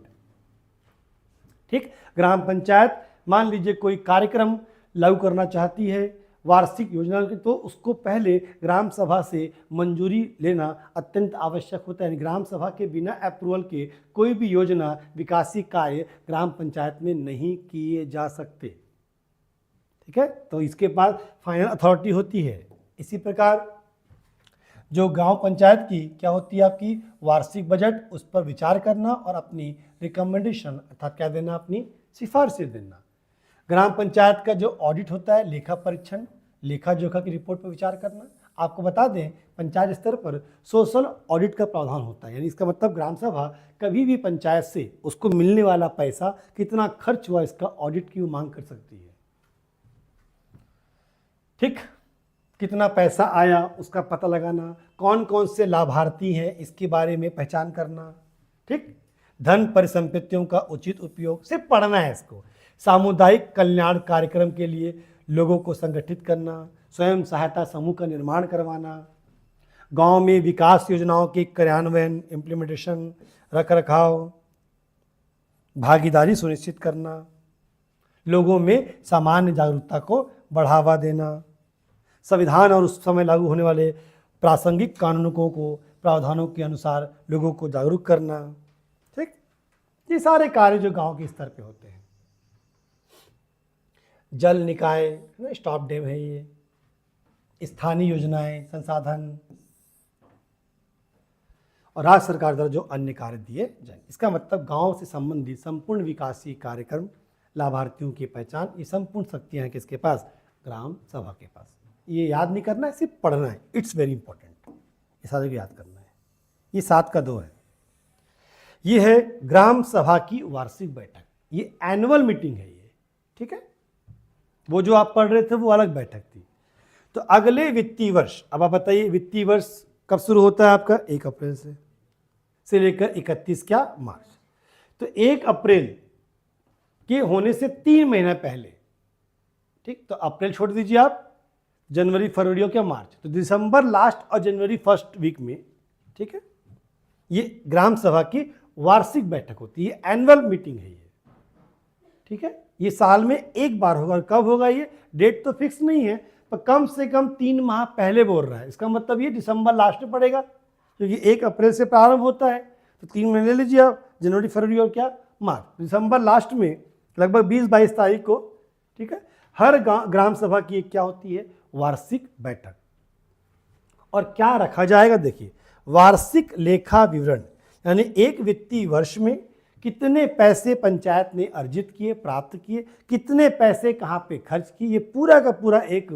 ठीक, ग्राम पंचायत मान लीजिए कोई कार्यक्रम लागू करना चाहती है, वार्षिक योजना, तो उसको पहले ग्राम सभा से मंजूरी लेना अत्यंत आवश्यक होता है। ग्राम सभा के बिना अप्रूवल के कोई भी योजना, विकासी कार्य ग्राम पंचायत में नहीं किए जा सकते। ठीक है, तो इसके पास फाइनल अथॉरिटी होती है। इसी प्रकार जो गांव पंचायत की क्या होती है आपकी वार्षिक बजट, उस पर विचार करना और अपनी रिकमेंडेशन अर्थात क्या देना, अपनी सिफारिशें देना। ग्राम पंचायत का जो ऑडिट होता है, लेखा परीक्षण, लेखा जोखा की रिपोर्ट पर विचार करना। आपको बता दें पंचायत स्तर पर सोशल ऑडिट का प्रावधान होता है, यानी इसका मतलब ग्राम सभा कभी भी पंचायत से उसको मिलने वाला पैसा कितना खर्च हुआ इसका ऑडिट की मांग कर सकती है। ठीक, कितना पैसा आया उसका पता लगाना, कौन कौन से लाभार्थी हैं इसके बारे में पहचान करना। ठीक, धन परिसंपत्तियों का उचित उपयोग, सिर्फ पढ़ना है इसको। सामुदायिक कल्याण कार्यक्रम के लिए लोगों को संगठित करना, स्वयं सहायता समूह का निर्माण करवाना, गांव में विकास योजनाओं के कार्यान्वयन, इम्प्लीमेंटेशन, रखरखाव, भागीदारी सुनिश्चित करना, लोगों में सामान्य जागरूकता को बढ़ावा देना, संविधान और उस समय लागू होने वाले प्रासंगिक कानूनों को प्रावधानों के अनुसार लोगों को जागरूक करना। ठीक, ये सारे कार्य जो गांव के स्तर पे होते हैं। जल निकाय, स्टॉप डैम है ये, स्थानीय योजनाएं, संसाधन, और राज्य सरकार द्वारा जो अन्य कार्य दिए जाएंगे। इसका मतलब गांव से संबंधित संपूर्ण विकासीय कार्यक्रम, लाभार्थियों की पहचान, ये संपूर्ण शक्तियां हैं किसके पास? ग्राम सभा के पास। ये याद नहीं करना है, सिर्फ पढ़ना है। इट्स वेरी इंपॉर्टेंट, ये सारे को याद करना है। ये 7 का 2 है। ये है ग्राम सभा की वार्षिक बैठक, ये एनुअल मीटिंग है ये, ठीक है। वो जो आप पढ़ रहे थे वो अलग बैठक थी। तो अगले वित्तीय वर्ष, अब आप बताइए वित्तीय वर्ष कब शुरू होता है आपका? 1 अप्रैल से लेकर 31 क्या मार्च। तो 1 अप्रैल के होने से 3 महीना पहले, ठीक, तो अप्रैल छोड़ दीजिए आप, जनवरी फरवरी और क्या मार्च, तो दिसंबर लास्ट और जनवरी फर्स्ट वीक में, ठीक है, ये ग्राम सभा की वार्षिक बैठक होती है, एनुअल मीटिंग है ये, ठीक है। ये साल में एक बार होगा। और कब होगा ये? डेट तो फिक्स नहीं है, पर कम से कम 3 माह पहले बोल रहा है। इसका मतलब ये दिसंबर लास्ट में पड़ेगा, क्योंकि 1 अप्रैल से प्रारंभ होता है, तो 3 महीने ले लीजिए आप, जनवरी फरवरी और क्या मार्च। दिसंबर लास्ट में लगभग 20-22 तारीख को, ठीक है, हर ग्राम सभा की एक क्या होती है? वार्षिक बैठक। और क्या रखा जाएगा? देखिए, वार्षिक लेखा विवरण, यानी एक वित्तीय वर्ष में कितने पैसे पंचायत ने अर्जित किए, प्राप्त किए, कितने पैसे कहाँ पे खर्च किए, ये पूरा का पूरा एक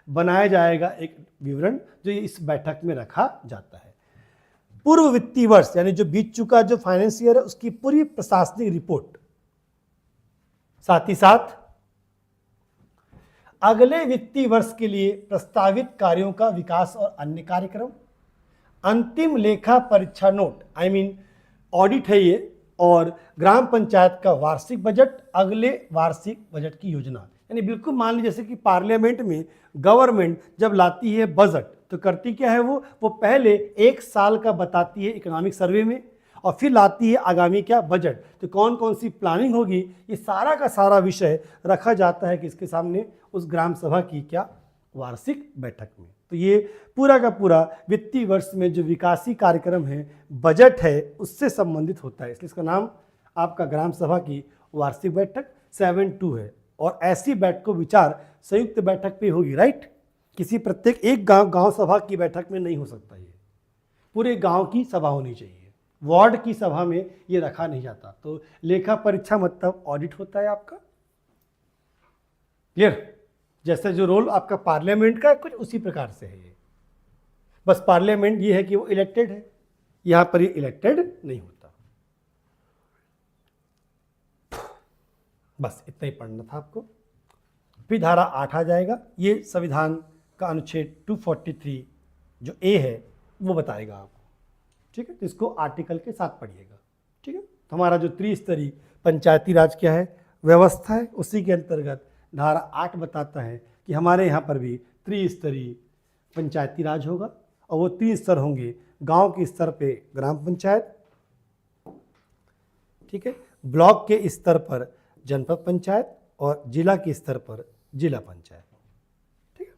बनाया जाएगा, एक विवरण जो इस बैठक में रखा जाता है। पूर्व वित्तीय वर्ष यानी जो बीत चुका, जो फाइनेंस ईयर है, उसकी पूरी प्रशासनिक रिपोर्ट, साथ ही साथ अगले वित्तीय वर्ष के लिए प्रस्तावित कार्यों का विकास और अन्य कार्यक्रम, अंतिम लेखा परीक्षा नोट, आई मीन ऑडिट है ये, और ग्राम पंचायत का वार्षिक बजट, अगले वार्षिक बजट की योजना। यानी बिल्कुल मान लीजिए जैसे कि पार्लियामेंट में गवर्नमेंट जब लाती है बजट, तो करती क्या है? वो पहले 1 साल का बताती है इकोनॉमिक सर्वे में, और फिर लाती है आगामी क्या बजट, तो कौन कौन सी प्लानिंग होगी, ये सारा का सारा विषय रखा जाता है किसके सामने? उस ग्राम सभा की क्या वार्षिक बैठक में। तो ये पूरा का पूरा वित्तीय वर्ष में जो विकासी कार्यक्रम है, बजट है, उससे संबंधित होता है, इसलिए इसका नाम आपका ग्राम सभा की वार्षिक बैठक 7-2 है। और ऐसी बैठकों विचार संयुक्त बैठक पे होगी, राइट। किसी प्रत्येक एक गांव सभा की बैठक में नहीं हो सकता, ये पूरे गांव की सभा होनी चाहिए, वार्ड की सभा में ये रखा नहीं जाता। तो लेखा परीक्षा मतलब ऑडिट होता है आपका, क्लियर। जैसे जो रोल आपका पार्लियामेंट का कुछ उसी प्रकार से है ये, बस पार्लियामेंट ये है कि वो इलेक्टेड है, यहां पर ये इलेक्टेड नहीं होता। बस इतना ही पढ़ना था आपको। फिर धारा 8 आ जाएगा, ये संविधान का अनुच्छेद 243 जो ए है वो बताएगा आपको, ठीक है। तो इसको आर्टिकल के साथ पढ़िएगा, ठीक है। तो हमारा जो त्रिस्तरीय पंचायती राज क्या है, व्यवस्था है, उसी के अंतर्गत धारा 8 बताता है कि हमारे यहाँ पर भी त्रिस्तरीय पंचायती राज होगा, और वो 3 स्तर होंगे। गांव के स्तर पे ग्राम पंचायत, ठीक है, ब्लॉक के स्तर पर जनपद पंचायत, और जिला के स्तर पर जिला पंचायत, ठीक है।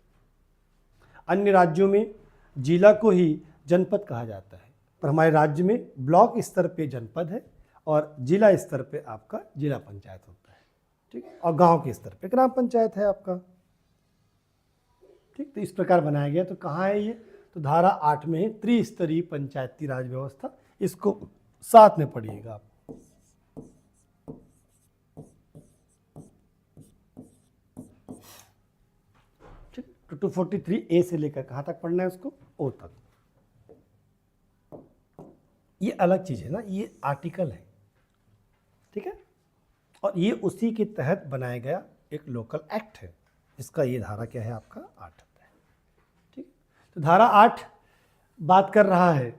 अन्य राज्यों में जिला को ही जनपद कहा जाता है, पर हमारे राज्य में ब्लॉक स्तर पे जनपद है और जिला स्तर पे आपका जिला पंचायत होता है, ठीक है, और गांव के स्तर पे ग्राम पंचायत है आपका, ठीक। तो इस प्रकार बनाया गया। तो कहाँ है ये? तो धारा 8 में है, त्रिस्तरीय पंचायती राज व्यवस्था, इसको साथ में पढ़िएगा आप। ठीक, 243A से लेकर कहाँ तक पढ़ना है उसको? ओ तक। ये अलग चीज़ है ना, ये आर्टिकल है, ठीक है, और ये उसी के तहत बनाया गया एक लोकल एक्ट है, इसका ये धारा क्या है आपका? 8 है, ठीक। तो धारा 8 बात कर रहा है,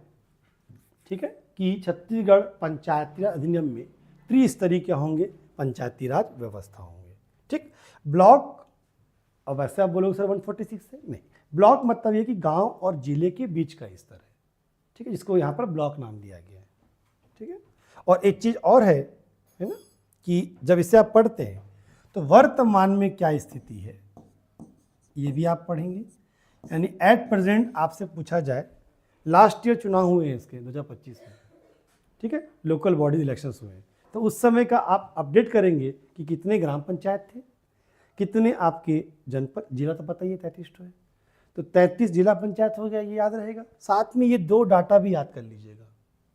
ठीक है, कि छत्तीसगढ़ पंचायती राज अधिनियम में त्रिस्तरीय क्या होंगे? पंचायती राज व्यवस्था होंगे, ठीक। ब्लॉक, अब वैसे आप बोलोगे सर 146 से नहीं, ब्लॉक मतलब ये कि गांव और जिले के बीच का स्तर है, ठीक है, जिसको यहाँ पर ब्लॉक नाम दिया गया है, ठीक है। और एक चीज़ और है ना, कि जब इसे आप पढ़ते हैं तो वर्तमान में क्या स्थिति है ये भी आप पढ़ेंगे। यानी एट प्रेजेंट आपसे पूछा जाए, लास्ट ईयर चुनाव हुए हैं इसके 2025 में, ठीक है, लोकल बॉडी इलेक्शंस हुए हैं, तो उस समय का आप अपडेट करेंगे कि कितने ग्राम पंचायत थे, कितने आपके जनपद, जिला तो पता ही है 33 तो है, तो 33 जिला पंचायत हो गया, ये याद रहेगा। साथ में ये 2 डाटा भी याद कर लीजिएगा,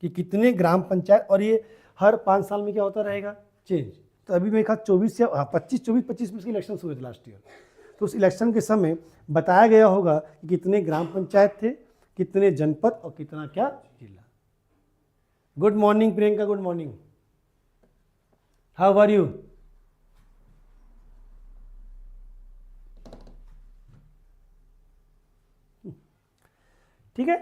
कि कितने ग्राम पंचायत, और ये हर 5 साल में क्या होता रहेगा, चेंज। तो अभी मेरे ख्याल 24 या 25 में इसके इलेक्शन हुए थे लास्ट ईयर, तो उस इलेक्शन के समय बताया गया होगा कि कितने ग्राम पंचायत थे, कितने जनपद और कितना क्या जिला। Good morning Priyanka, good morning, how are you? ठीक है,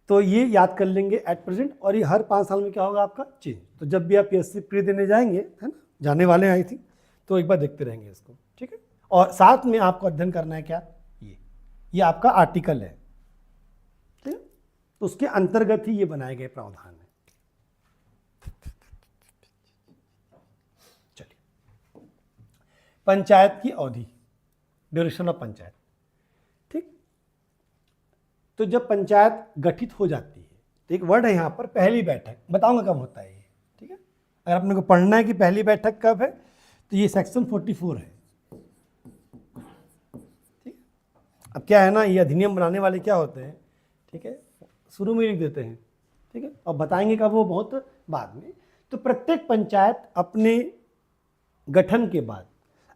तो ये याद कर लेंगे एट प्रेजेंट, और ये हर 5 साल में क्या होगा आपका, चेंज। तो जब भी आप पीएससी प्री देने जाएंगे, है ना, जाने वाले हैं आई थिंक, तो एक बार देखते रहेंगे इसको, ठीक है। और साथ में आपको अध्ययन करना है क्या, ये आपका आर्टिकल है, ठीक है, तो उसके अंतर्गत ही ये बनाए गए प्रावधान है। चलिए, पंचायत की अवधि, ड्यूरेशन ऑफ पंचायत, ठीक। तो जब पंचायत गठित हो जाती है, तो एक वर्ड है यहाँ पर पहली बैठक, बताऊंगा कब होता है ये, ठीक है। अगर आपने को पढ़ना है कि पहली बैठक कब है, तो ये सेक्शन 44 है, ठीक। अब क्या है ना, ये अधिनियम बनाने वाले क्या होते हैं, ठीक है, शुरू में लिख देते हैं, ठीक है, और बताएंगे कब वो बहुत बाद में। तो प्रत्येक पंचायत अपने गठन के बाद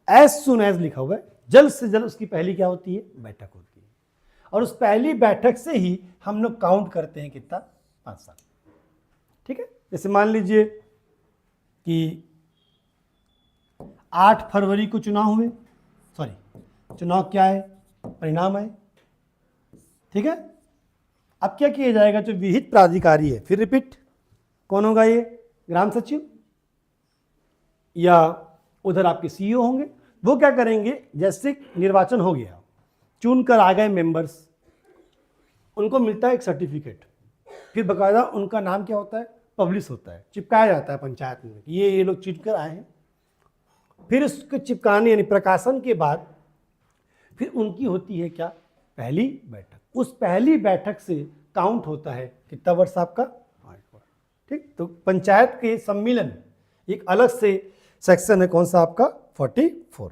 एज सुन एज लिखा हुआ है, जल्द से जल्द उसकी पहली क्या होती है, बैठक होती है, और उस पहली बैठक से ही हम लोग काउंट करते हैं कितना, 5 साल, ठीक है। जैसे मान लीजिए कि 8 फरवरी को चुनाव हुए, चुनाव क्या है, परिणाम है, ठीक है। अब क्या किया जाएगा, जो विहित प्राधिकारी है, फिर रिपीट, कौन होगा ये, ग्राम सचिव या उधर आपके सीईओ होंगे, वो क्या करेंगे, जैसे निर्वाचन हो गया, चुन कर आ गए मेंबर्स, उनको मिलता है एक सर्टिफिकेट, फिर बकायदा उनका नाम क्या होता है, पब्लिश होता है, चिपकाया जाता है पंचायत में, ये लोग चुन कर आए हैं। फिर उसको चिपकाने यानी प्रकाशन के बाद फिर उनकी होती है क्या, पहली बैठक। उस पहली बैठक से काउंट होता है कितना वर्ष आपका, 8 वर्ष, ठीक। तो पंचायत के सम्मेलन एक अलग से सेक्शन है, कौन सा आपका, 44,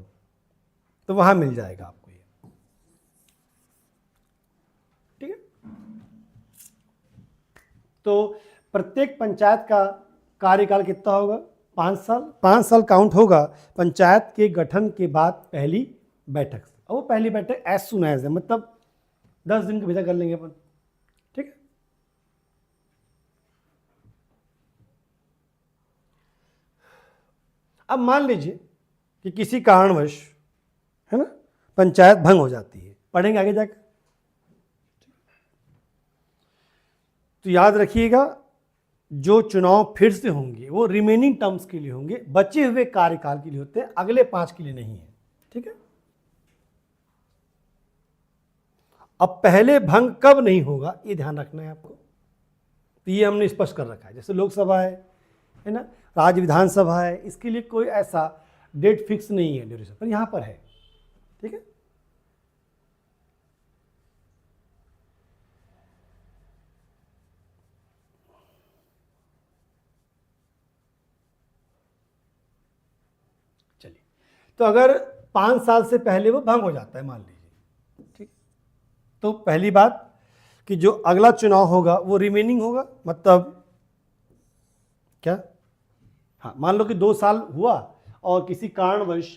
तो वहां मिल जाएगा आपको ये, ठीक है। तो प्रत्येक पंचायत का कार्यकाल कितना होगा, 5 साल। 5 साल काउंट होगा पंचायत के गठन के बाद पहली बैठक से, और वो पहली बैठक एज सुन एज है, मतलब 10 दिन के भीतर कर लेंगे अपन, ठीक है। अब मान लीजिए कि किसी कारणवश, है ना, पंचायत भंग हो जाती है, पढ़ेंगे आगे जाकर, तो याद रखिएगा जो चुनाव फिर से होंगे वो रिमेनिंग टर्म्स के लिए होंगे, बचे हुए कार्यकाल के लिए होते हैं, अगले 5 के लिए नहीं है, ठीक है। अब पहले भंग कब नहीं होगा ये ध्यान रखना है आपको, तो ये हमने स्पष्ट कर रखा है। जैसे लोकसभा है ना, राज्य विधानसभा है, इसके लिए कोई ऐसा डेट फिक्स नहीं है ड्यूरेशन, पर यहां पर है, ठीक है। चलिए, तो अगर 5 साल से पहले वो भंग हो जाता है मान लीजिए, ठीक, तो पहली बात कि जो अगला चुनाव होगा वो रिमेनिंग होगा, मतलब क्या, हाँ, मान लो कि 2 साल हुआ और किसी कारणवश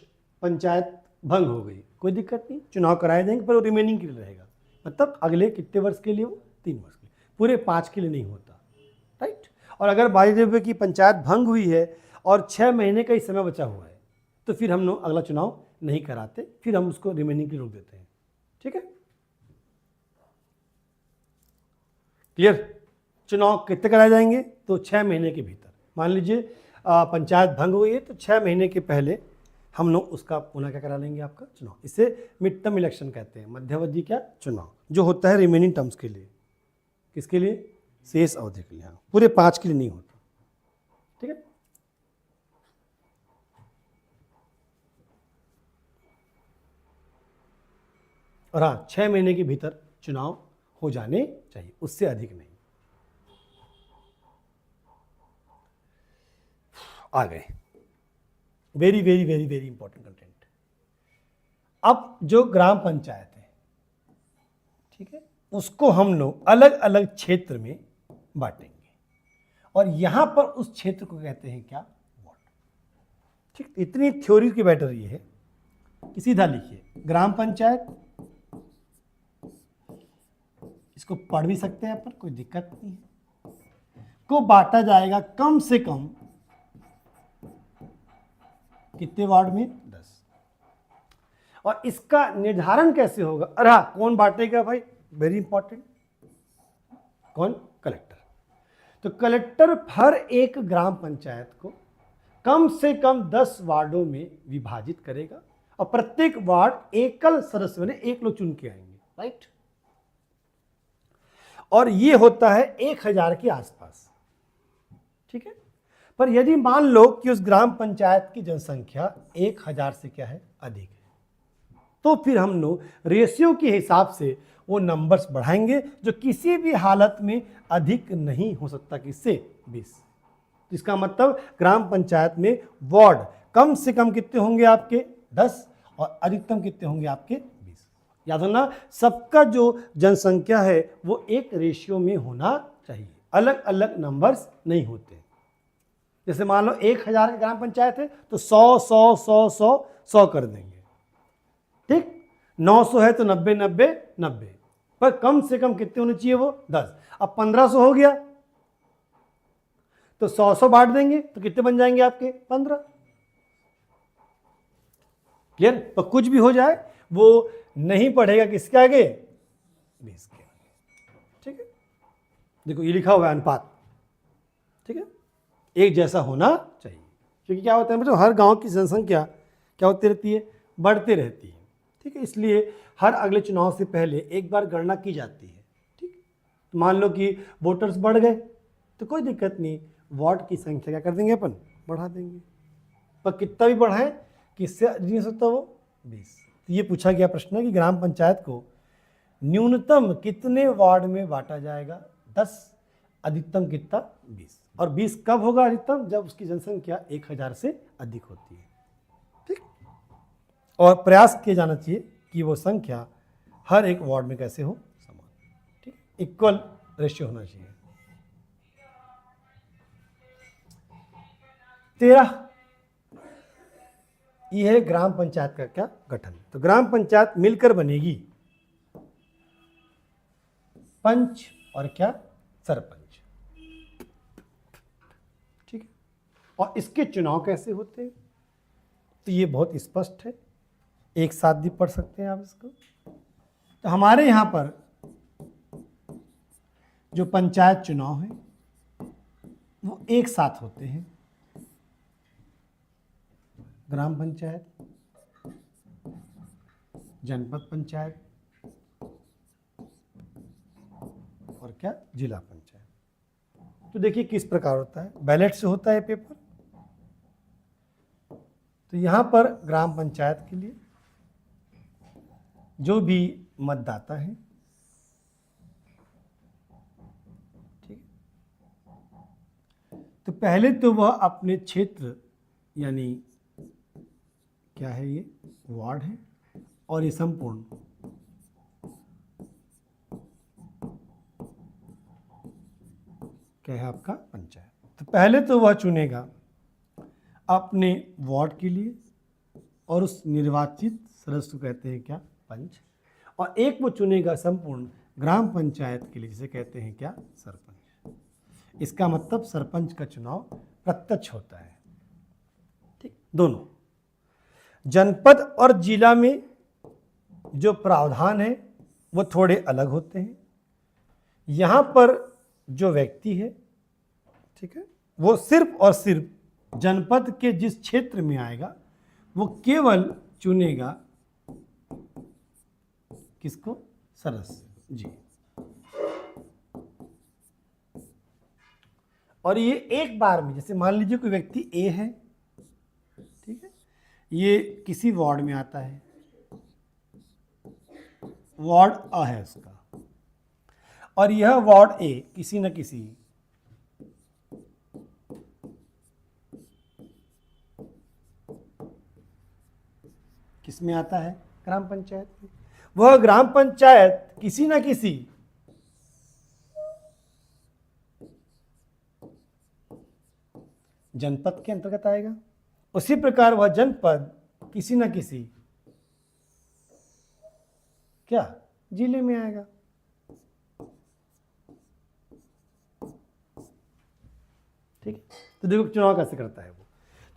पंचायत भंग हो गई, कोई दिक्कत नहीं, चुनाव कराए जाएंगे, पर वो रिमेनिंग के लिए रहेगा, मतलब अगले कितने वर्ष के लिए, वो 3 वर्ष के लिए, पूरे 5 के लिए नहीं होता, राइट। और अगर बाई द वे की पंचायत भंग हुई है और 6 महीने का ही समय बचा हुआ है, तो फिर हम लोग अगला चुनाव नहीं कराते, फिर हम उसको रिमेनिंग के लिए रोक देते हैं, ठीक है, क्लियर। चुनाव कितने कराए जाएंगे, तो 6 महीने के भीतर। मान लीजिए पंचायत भंग हुई है, तो 6 महीने के पहले हम लोग उसका पुनः क्या करा लेंगे, आपका चुनाव। इसे मिड टर्म इलेक्शन कहते हैं, मध्यावधि क्या चुनाव, जो होता है रिमेनिंग टर्म्स के लिए, किसके लिए, शेष अवधि के लिए, हाँ, पूरे 5 के लिए नहीं होता, ठीक है। और हाँ, 6 महीने के भीतर चुनाव हो जाने चाहिए, उससे अधिक नहीं। आ गए, very very very very important content. अब जो ग्राम पंचायत है, ठीक है, उसको हम लोग अलग अलग क्षेत्र में बांटेंगे, और यहां पर उस क्षेत्र को कहते हैं क्या, वार्ड। ठीक, इतनी थ्योरी की बैटर ये है कि सीधा लिखिए ग्राम पंचायत, इसको पढ़ भी सकते हैं अपन, कोई दिक्कत नहीं है, को बांटा जाएगा कम से कम कितने वार्ड में, 10। और इसका निर्धारण कैसे होगा, अरे कौन बांटेगा भाई, वेरी इंपॉर्टेंट, कौन, कलेक्टर। तो कलेक्टर हर एक ग्राम पंचायत को कम से कम 10 वार्डों में विभाजित करेगा और प्रत्येक वार्ड एकल सदस्य ने एक लोग चुन के आएंगे, राइट। और ये होता है 1000 के आसपास, ठीक है। पर यदि मान लो कि उस ग्राम पंचायत की जनसंख्या 1000 से क्या है, अधिक है, तो फिर हम लोग रेशियो के हिसाब से वो नंबर्स बढ़ाएंगे जो किसी भी हालत में अधिक नहीं हो सकता, किससे, 20। तो इसका मतलब ग्राम पंचायत में वार्ड कम से कम कितने होंगे आपके, 10, और अधिकतम कितने होंगे आपके, 20। याद होना, सबका जो जनसंख्या है वो एक रेशियो में होना चाहिए, अलग अलग नंबर्स नहीं होते। जैसे मान लो 1000 की ग्राम पंचायत है तो 100 100 100 100 100 कर देंगे, ठीक। 900 है तो 90 90 90, पर कम से कम कितने होने चाहिए, वो 10। अब 1500 हो गया तो 100 100 बांट देंगे तो कितने बन जाएंगे आपके, 15। क्लियर। तो कुछ भी हो जाए वो नहीं पढ़ेगा किसके आगे, 20 के आगे, ठीक है। देखो ये लिखा हुआ है अनुपात, ठीक है, एक जैसा होना चाहिए, क्योंकि क्या होता है मतलब हर गांव की जनसंख्या क्या होती रहती है, बढ़ती रहती है, ठीक है। इसलिए हर अगले चुनाव से पहले एक बार गणना की जाती है, ठीक। तो मान लो कि वोटर्स बढ़ गए तो कोई दिक्कत नहीं, वार्ड की संख्या क्या कर देंगे अपन, बढ़ा देंगे, पर कितना भी बढ़ाएं किससे नहीं हो सकता वो, 20। तो ये पूछा गया प्रश्न है कि ग्राम पंचायत को न्यूनतम कितने वार्ड में बांटा जाएगा, 10, अधिकतम कितना, 20। और 20 कब होगा अधिकतम, जब उसकी जनसंख्या 1000 से अधिक होती है, ठीक। और प्रयास किया जाना चाहिए कि वो संख्या हर एक वार्ड में कैसे हो, समान, ठीक, इक्वल रेशियो होना चाहिए। 13 ये है ग्राम पंचायत का क्या गठन। तो ग्राम पंचायत मिलकर बनेगी पंच और क्या, सरपंच, ठीक है। और इसके चुनाव कैसे होते हैं, तो ये बहुत स्पष्ट है, एक साथ भी पढ़ सकते हैं आप इसको। तो हमारे यहां पर जो पंचायत चुनाव है वो एक साथ होते हैं, ग्राम पंचायत, जनपद पंचायत और क्या, जिला पंचायत। तो देखिए किस प्रकार होता है, बैलेट से होता है पेपर। तो यहां पर ग्राम पंचायत के लिए जो भी मतदाता है, ठीक, तो पहले तो वह अपने क्षेत्र, यानी क्या है ये, वार्ड है, और ये संपूर्ण क्या है आपका, पंचायत। तो पहले तो वह चुनेगा अपने वार्ड के लिए, और उस निर्वाचित सदस्य को कहते हैं क्या, पंच। और एक वो चुनेगा संपूर्ण ग्राम पंचायत के लिए, जिसे कहते हैं क्या, सरपंच। इसका मतलब सरपंच का चुनाव प्रत्यक्ष होता है, ठीक। दोनों जनपद और जिला में जो प्रावधान है वो थोड़े अलग होते हैं। यहां पर जो व्यक्ति है, ठीक है, वो सिर्फ और सिर्फ जनपद के जिस क्षेत्र में आएगा वो केवल चुनेगा किसको, सदस्य जी। और ये एक बार में, जैसे मान लीजिए कोई व्यक्ति ए है, ठीक है, ये किसी वार्ड में आता है, वार्ड अ है उसका, और यह वार्ड ए किसी न किसी किसमें आता है, ग्राम पंचायत में। वह ग्राम पंचायत किसी न किसी जनपद के अंतर्गत आएगा। उसी प्रकार वह जनपद किसी न किसी क्या जिले में आएगा। ठीक है, तो देखो चुनाव कैसे करता है वो।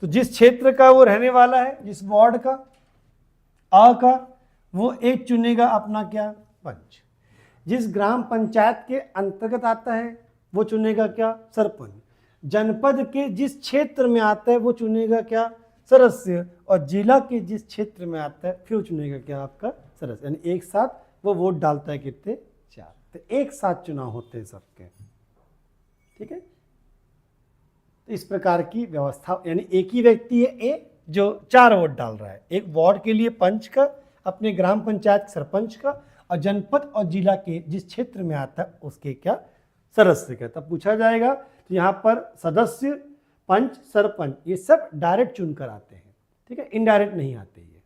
तो जिस क्षेत्र का वो रहने वाला है, जिस वार्ड का आ का, वो एक चुनेगा अपना क्या पंच। जिस ग्राम पंचायत के अंतर्गत आता है वो चुनेगा क्या सरपंच। जनपद के जिस क्षेत्र में आता है वो चुनेगा क्या सदस्य, और जिला के जिस क्षेत्र में आता है फिर वो चुनेगा क्या आपका सदस्य। यानी एक साथ वो वोट डालता है कितने 4, तो एक साथ चुनाव होते हैं सबके। ठीक है, तो इस प्रकार की व्यवस्था, यानी एक ही व्यक्ति है ए जो 4 वोट डाल रहा है, एक वार्ड के लिए पंच का, अपने ग्राम पंचायत सरपंच का, और जनपद और जिला के जिस क्षेत्र में आता है उसके क्या सदस्य का। तब पूछा जाएगा तो यहाँ पर सदस्य, पंच, सरपंच ये सब डायरेक्ट चुनकर आते हैं। ठीक है, इनडायरेक्ट नहीं आते ये।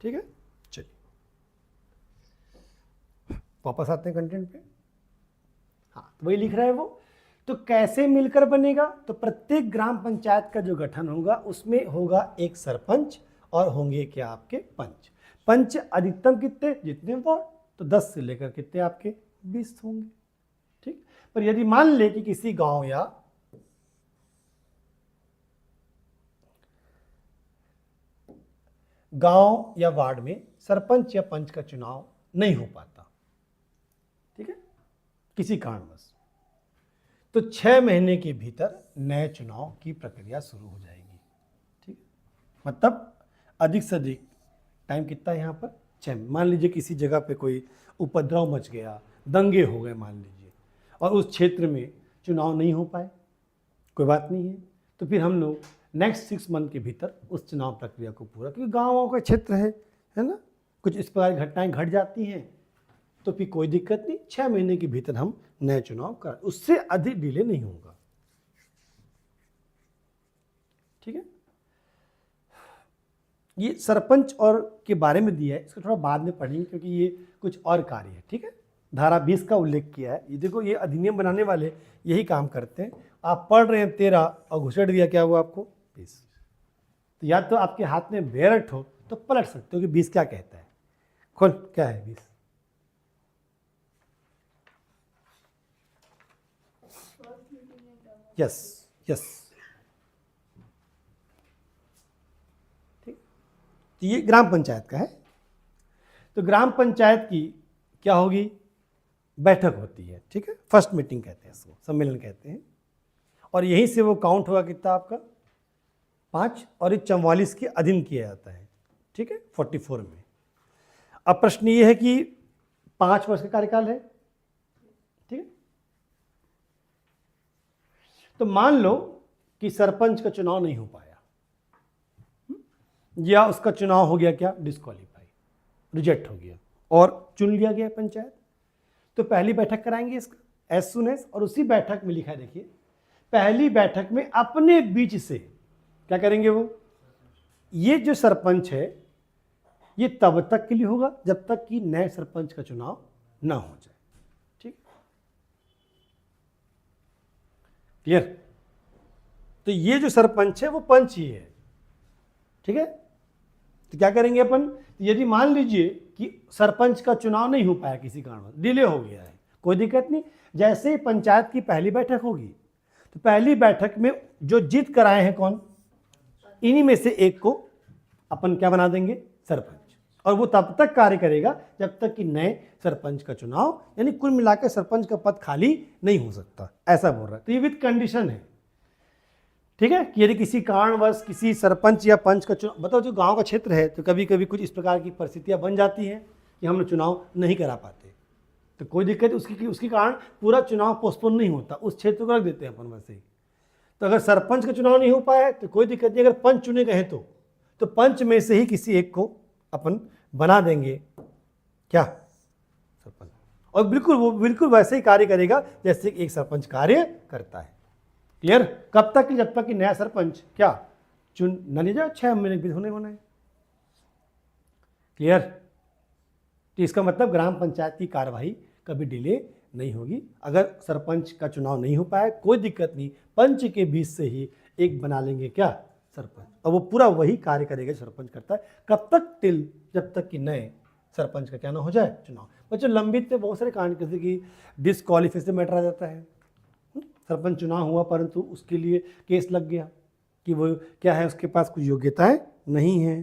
ठीक है, चलिए वापस आते हैं कंटेंट पे। हाँ, तो वही लिख रहा है वो। तो कैसे मिलकर बनेगा, तो प्रत्येक ग्राम पंचायत का जो गठन होगा उसमें होगा एक सरपंच और होंगे क्या आपके पंच। पंच अधिकतम कितने, जितने वार्ड, तो 10 से लेकर कितने आपके 20 होंगे। ठीक, पर यदि मान ले कि किसी गांव या वार्ड में सरपंच या पंच का चुनाव नहीं हो पाता, ठीक है, किसी कारणवश, तो 6 महीने के भीतर नए चुनाव की प्रक्रिया शुरू हो जाएगी। ठीक, मतलब अधिक से अधिक टाइम कितना है यहाँ पर 6। मान लीजिए किसी जगह पे कोई उपद्रव मच गया, दंगे हो गए मान लीजिए, और उस क्षेत्र में चुनाव नहीं हो पाए, कोई बात नहीं है, तो फिर हम लोग नेक्स्ट 6 मंथ के भीतर उस चुनाव प्रक्रिया को पूरा, क्योंकि गाँव का क्षेत्र है ना, कुछ इस प्रकार की घटनाएं घट जाती हैं, तो फिर कोई दिक्कत नहीं, 6 महीने के भीतर हम नए चुनाव कर, उससे अधिक डिले नहीं होगा। ठीक है, ये सरपंच और के बारे में दिया है, इसको थोड़ा बाद में पढ़ेंगे क्योंकि ये कुछ और कार्य है। ठीक है, धारा 20 का उल्लेख किया है। ये देखो, ये अधिनियम बनाने वाले यही काम करते हैं। आप पढ़ रहे हैं 13 और घुसेड़ दिया क्या हुआ आपको 20। तो या तो आपके हाथ में बैरट हो तो पलट सकते हो कि 20 क्या कहता है। खोल, क्या है 20? यस यस, ठीक, तो ये ग्राम पंचायत का है। तो ग्राम पंचायत की क्या होगी, बैठक होती है। ठीक है, फर्स्ट मीटिंग कहते हैं इसको, सम्मेलन कहते हैं, और यहीं से वो काउंट होगा कितना आपका 5, और ये 44 के अधीन किया जाता है। ठीक है, 44 में। अब प्रश्न ये है कि 5 वर्ष का कार्यकाल है। ठीक है, तो मान लो कि सरपंच का चुनाव नहीं हो पाया, या उसका चुनाव हो गया क्या डिस्क्वालीफाई, रिजेक्ट हो गया, और चुन लिया गया पंचायत, तो पहली बैठक कराएंगे इसका एज सुन एज, और उसी बैठक में लिखा है, देखिए पहली बैठक में अपने बीच से क्या करेंगे वो, ये जो सरपंच है ये तब तक के लिए होगा जब तक कि नए सरपंच का चुनाव ना हो जाए। ठीक, क्लियर? तो ये जो सरपंच है वो पंच ही है। ठीक है, तो क्या करेंगे अपन, यदि मान लीजिए कि सरपंच का चुनाव नहीं हो पाया, किसी कारण डिले हो गया है, कोई दिक्कत नहीं, जैसे ही पंचायत की पहली बैठक होगी तो पहली बैठक में जो जीत कराए हैं कौन, इन्हीं में से एक को अपन क्या बना देंगे सरपंच, और वो तब तक कार्य करेगा जब तक कि नए सरपंच का चुनाव, यानी कुल मिलाकर सरपंच का पद खाली नहीं हो सकता, ऐसा बोल रहा है। तो ये विद कंडीशन है। ठीक है, कि यदि किसी कारणवश किसी सरपंच या पंच का चुनाव, बताओ जो गांव का क्षेत्र है तो कभी कभी कुछ इस प्रकार की परिस्थितियां बन जाती हैं कि हम लोग चुनाव नहीं करा पाते, तो कोई दिक्कत, उसके कारण पूरा चुनाव पोस्टपोन नहीं होता, उस क्षेत्र को रख देते हैं अपन वैसे ही। तो अगर सरपंच का चुनाव नहीं हो पाया तो कोई दिक्कत नहीं, अगर पंच चुने गए तो पंच में से ही किसी एक को अपन बना देंगे क्या सरपंच, और वो बिल्कुल वैसे ही कार्य करेगा जैसे एक सरपंच कार्य करता है। क्लियर? कब तक, जब तक कि नया सरपंच क्या चुन न ले जाए, 6 महीने भी होना है। क्लियर? तो इसका मतलब ग्राम पंचायत की कार्यवाही कभी डिले नहीं होगी। अगर सरपंच का चुनाव नहीं हो पाया कोई दिक्कत नहीं, पंच के बीच से ही एक बना लेंगे क्या, सरपंच, और वो पूरा वही कार्य करेगा सरपंच करता है। कब तक, टिल जब तक कि नए सरपंच का क्या ना हो जाए चुनाव। बच्चों लंबित में बहुत सारे कारण, जैसे कि डिसक्वालिफिकेशन मैटर आ जाता है। सरपंच चुनाव हुआ परंतु उसके लिए केस लग गया कि वो क्या है, उसके पास कुछ योग्यताएं नहीं है,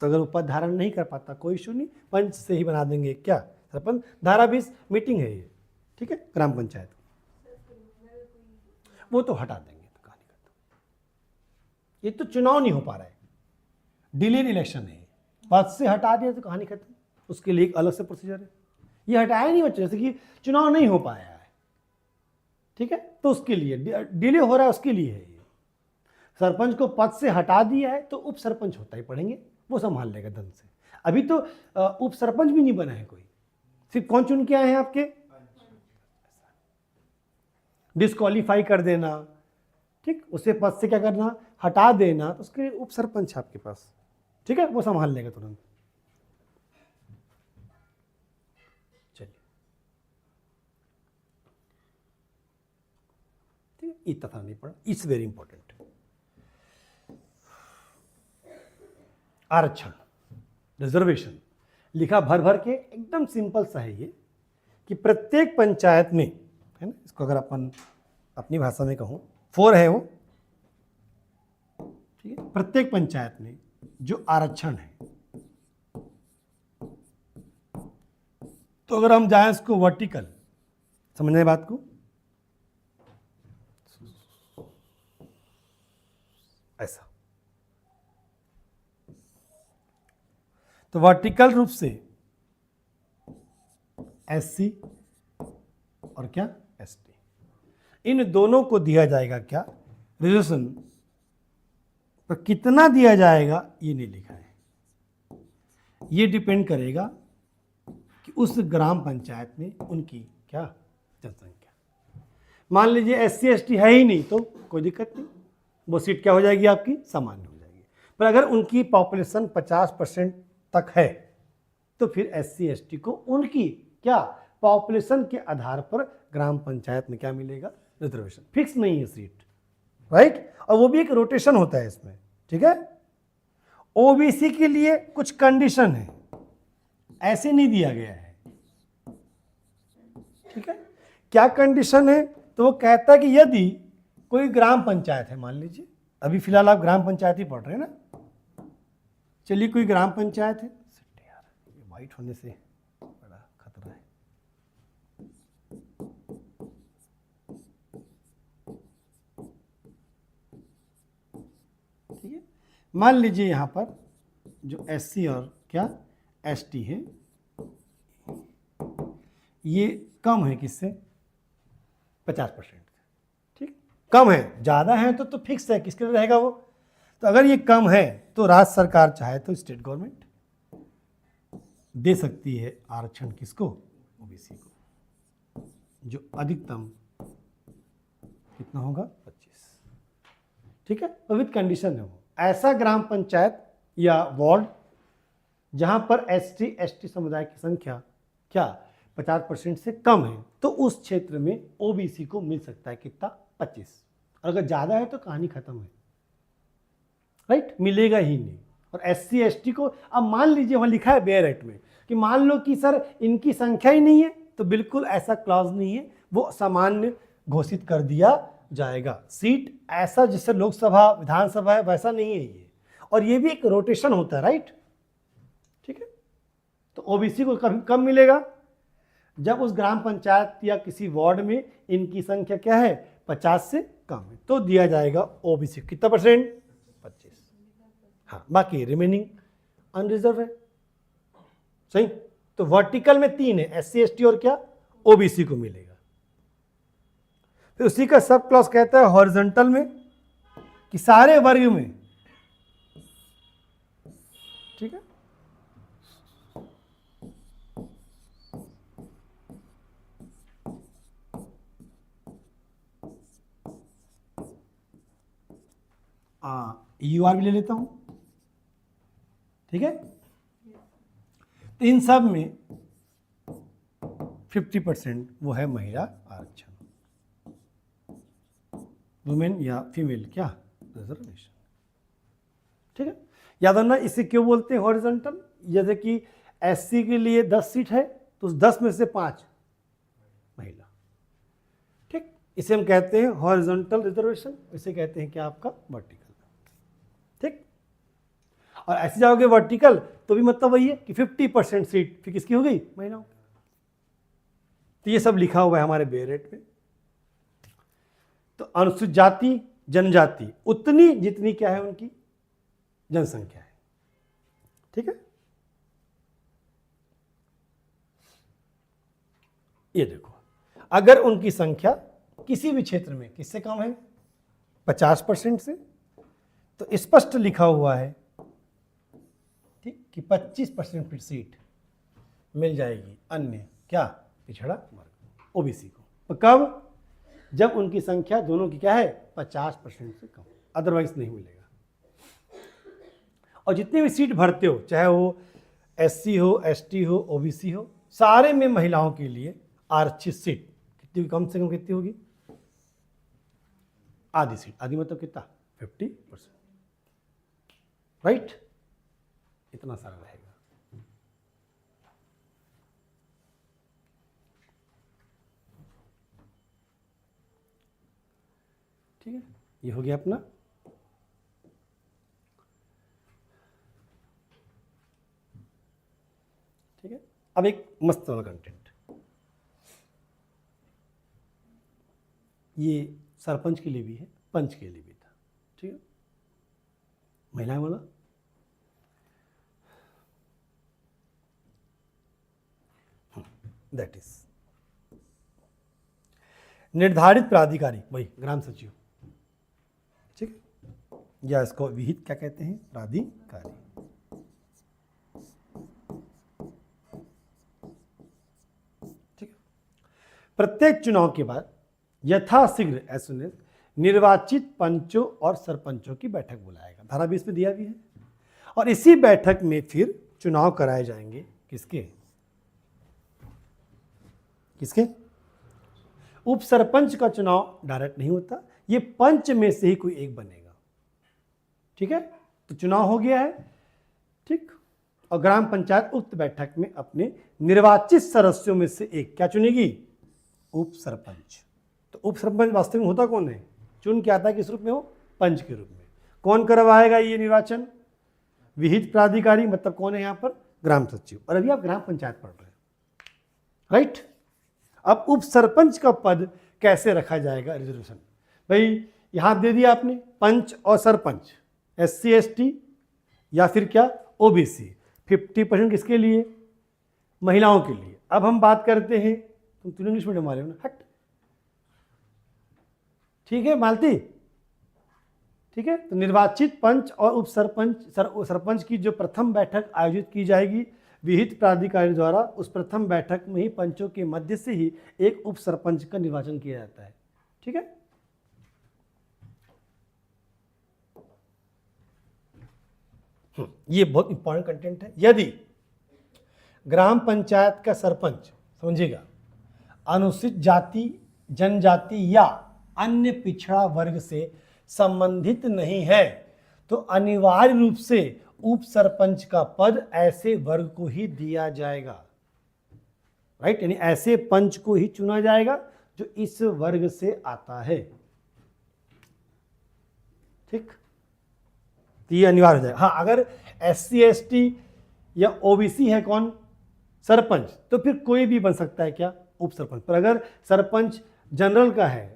तो अगर वो पद धारण नहीं कर पाता कोई इशू नहीं, पंच से ही बना देंगे क्या सरपंच। धारा 20 मीटिंग है ये, ठीक है, ग्राम पंचायत, वो तो हटा देंगे, तो कहानी खत्म। ये तो चुनाव नहीं हो पा रहा है, डिलेड इलेक्शन है, पद से हटा दिया तो कहानी खत्म। उसके लिए एक अलग से प्रोसीजर है, ये हटाया नहीं बच्चे, जैसे कि चुनाव नहीं हो पाया है, ठीक है, तो उसके लिए डिले हो रहा है, उसके लिए है ये। सरपंच को पद से हटा दिया है तो उप सरपंच होता ही पड़ेंगे, वो संभाल लेगा ढंग से। अभी तो उप सरपंच भी नहीं बना है कोई, सिर्फ कौन चुन के आए हैं आपके, डिस्क्वालीफाई कर देना, ठीक, उसे पद से क्या करना, हटा देना, तो उसके उप सरपंच आपके पास, ठीक है, वो संभाल लेगा तुरंत। चलिए, ठीक है, इतना नहीं पड़ा, इट्स वेरी इंपॉर्टेंट। आरक्षण, रिजर्वेशन, लिखा भर भर के, एकदम सिंपल सा है ये, कि प्रत्येक पंचायत में, है ना, इसको अगर अपन अपनी भाषा में कहूँ 4 है वो, ठीक है, प्रत्येक पंचायत में जो आरक्षण है, तो अगर हम जाएं इसको वर्टिकल, समझने बात को, ऐसा, तो वर्टिकल रूप से एससी और क्या एसटी, इन दोनों को दिया जाएगा क्या रिजर्वेशन, पर कितना दिया जाएगा ये नहीं लिखा है। ये डिपेंड करेगा कि उस ग्राम पंचायत में उनकी क्या जनसंख्या। मान लीजिए एससी एसटी है ही नहीं तो कोई दिक्कत नहीं, वो सीट क्या हो जाएगी आपकी, सामान्य हो जाएगी। पर अगर उनकी पॉपुलेशन 50% तक है तो फिर एससी एसटी को उनकी क्या पॉपुलेशन के आधार पर ग्राम पंचायत में क्या मिलेगा, रिजर्वेशन। फिक्स नहीं है सीट, राइट, और वो भी एक रोटेशन होता है इसमें, ठीक है। ओबीसी के लिए कुछ कंडीशन है, ऐसे नहीं दिया गया है, ठीक है। क्या कंडीशन है, तो वो कहता है कि यदि कोई ग्राम पंचायत है, मान लीजिए अभी फिलहाल आप ग्राम पंचायत ही पढ़ रहे हैं ना, चलिए कोई ग्राम पंचायत है, यार ये वाइट होने से बड़ा खतरा है, ठीक है। मान लीजिए यहाँ पर जो एससी और क्या एसटी है, ये कम है किससे, 50%, ठीक, कम है, ज़्यादा है तो फिक्स है किसके लिए रहेगा वो। तो अगर ये कम है तो राज्य सरकार चाहे तो स्टेट गवर्नमेंट दे सकती है आरक्षण, किसको, ओबीसी को, जो अधिकतम कितना होगा, 25, ठीक है, विद कंडीशन है वो। ऐसा ग्राम पंचायत या वार्ड जहां पर एसटी एसटी समुदाय की संख्या क्या 50% से कम है, तो उस क्षेत्र में ओबीसी को मिल सकता है कितना, 25, और अगर ज़्यादा है तो कहानी खत्म है, राइट, मिलेगा ही नहीं। और एससी एसटी को, अब मान लीजिए वहाँ लिखा है बेयर एक्ट में कि मान लो कि सर इनकी संख्या ही नहीं है, तो बिल्कुल ऐसा क्लॉज नहीं है, वो सामान्य घोषित कर दिया जाएगा। सीट ऐसा जैसे लोकसभा विधानसभा है वैसा नहीं है ये, और ये भी एक रोटेशन होता है, राइट, ठीक है। तो ओबीसी को कब मिलेगा, जब उस ग्राम पंचायत या किसी वार्ड में इनकी संख्या क्या है, 50 से कम है, तो दिया जाएगा ओबीसी कितना परसेंट, 25, हाँ, बाकी रिमेनिंग अनरिजर्व है, सही। तो वर्टिकल में 3 है, एससी एसटी और क्या ओबीसी को मिलेगा। फिर उसी का सब क्लॉज कहता है हॉरिजॉन्टल में कि सारे वर्ग में, ठीक है, यूआर भी ले लेता हूं, ठीक है। तो इन सब में 50% वो है महिला आरक्षण, वुमेन या फीमेल क्या रिजर्वेशन। ठीक है, याद रखना इसे क्यों बोलते हैं हॉरिजॉन्टल। जैसे कि एससी के लिए 10 सीट है तो उस 10 में से 5 महिला। ठीक, इसे हम कहते हैं हॉरिजॉन्टल रिजर्वेशन, इसे कहते हैं क्या आपका वर्टिकल। ठीक, और ऐसे जाओगे वर्टिकल तो भी मतलब वही है कि 50% सीट फिर किसकी हो गई, महिलाओं की। तो ये सब लिखा हुआ है हमारे बेरेट में। तो अनुसूचित जाति जनजाति उतनी जितनी क्या है उनकी जनसंख्या है। ठीक है, ये देखो, अगर उनकी संख्या किसी भी क्षेत्र में किससे कम है 50% से, तो स्पष्ट लिखा हुआ है ठीक कि 25% फिर सीट मिल जाएगी अन्य क्या पिछड़ा वर्ग ओबीसी को। तो कब, जब उनकी संख्या दोनों की क्या है 50% से कम, अदरवाइज नहीं मिलेगा। और जितने भी सीट भरते हो, चाहे वो एससी हो, एसटी हो, ओबीसी हो, सारे में महिलाओं के लिए आरक्षित सीट कितनी, कम से कम कितनी होगी, आधी सीट। आधी मतलब कितना, 50%, राइट, इतना सारा रहेगा। ठीक है, ये हो गया अपना। ठीक है, अब एक मस्त वाला कंटेंट, ये सरपंच के लिए भी है, पंच के लिए भी था। ठीक है, महिलाएं वाला। दैट इज निर्धारित प्राधिकारी, वही ग्राम सचिव। ठीक है, या इसको विहित क्या कहते हैं, प्राधिकारी। ठीक है, प्रत्येक चुनाव के बाद यथाशीघ्र ऐसे निर्वाचित पंचों और सरपंचों की बैठक बुलाएगा, धारा 20 में दिया भी है। और इसी बैठक में फिर चुनाव कराए जाएंगे, किसके, किसके, उप सरपंच का चुनाव डायरेक्ट नहीं होता, ये पंच में से ही कोई एक बनेगा। ठीक है, तो चुनाव हो गया है। ठीक, और ग्राम पंचायत उक्त बैठक में अपने निर्वाचित सदस्यों में से एक क्या चुनेगी, उप सरपंच। तो उप सरपंच वास्तव में होता कौन है, चुन के आता है किस रूप में हो, पंच के रूप में। कौन करवाएगा ये निर्वाचन, विहित प्राधिकारी, मतलब कौन है यहाँ पर, ग्राम सचिव। और अभी आप ग्राम पंचायत पढ़ रहे हैं, राइट। अब उप सरपंच का पद कैसे रखा जाएगा, रिजर्वेशन। भाई यहां दे दिया आपने पंच और सरपंच, एससी एसटी या फिर क्या ओबीसी, 50% किसके लिए, महिलाओं के लिए। अब हम बात करते हैं, तुम इंग्लिश मीडियम वाले हो ना, हट। ठीक है मालती, ठीक है, तो निर्वाचित पंच और उप सरपंच सरपंच की जो प्रथम बैठक आयोजित की जाएगी विहित प्राधिकारी द्वारा, उस प्रथम बैठक में ही पंचों के मध्य से ही एक उप सरपंच का निर्वाचन किया जाता है। ठीक है, ये बहुत इंपॉर्टेंट कंटेंट है। यदि ग्राम पंचायत का सरपंच, समझिएगा, अनुसूचित जाति जनजाति या अन्य पिछड़ा वर्ग से संबंधित नहीं है, तो अनिवार्य रूप से उप सरपंच का पद ऐसे वर्ग को ही दिया जाएगा, राइट। यानी ऐसे पंच को ही चुना जाएगा जो इस वर्ग से आता है। ठीक, तो ये अनिवार्य हो जाएगा। हाँ, अगर एससी एसटी या ओबीसी है कौन, सरपंच, तो फिर कोई भी बन सकता है क्या, उप सरपंच। पर अगर सरपंच जनरल का है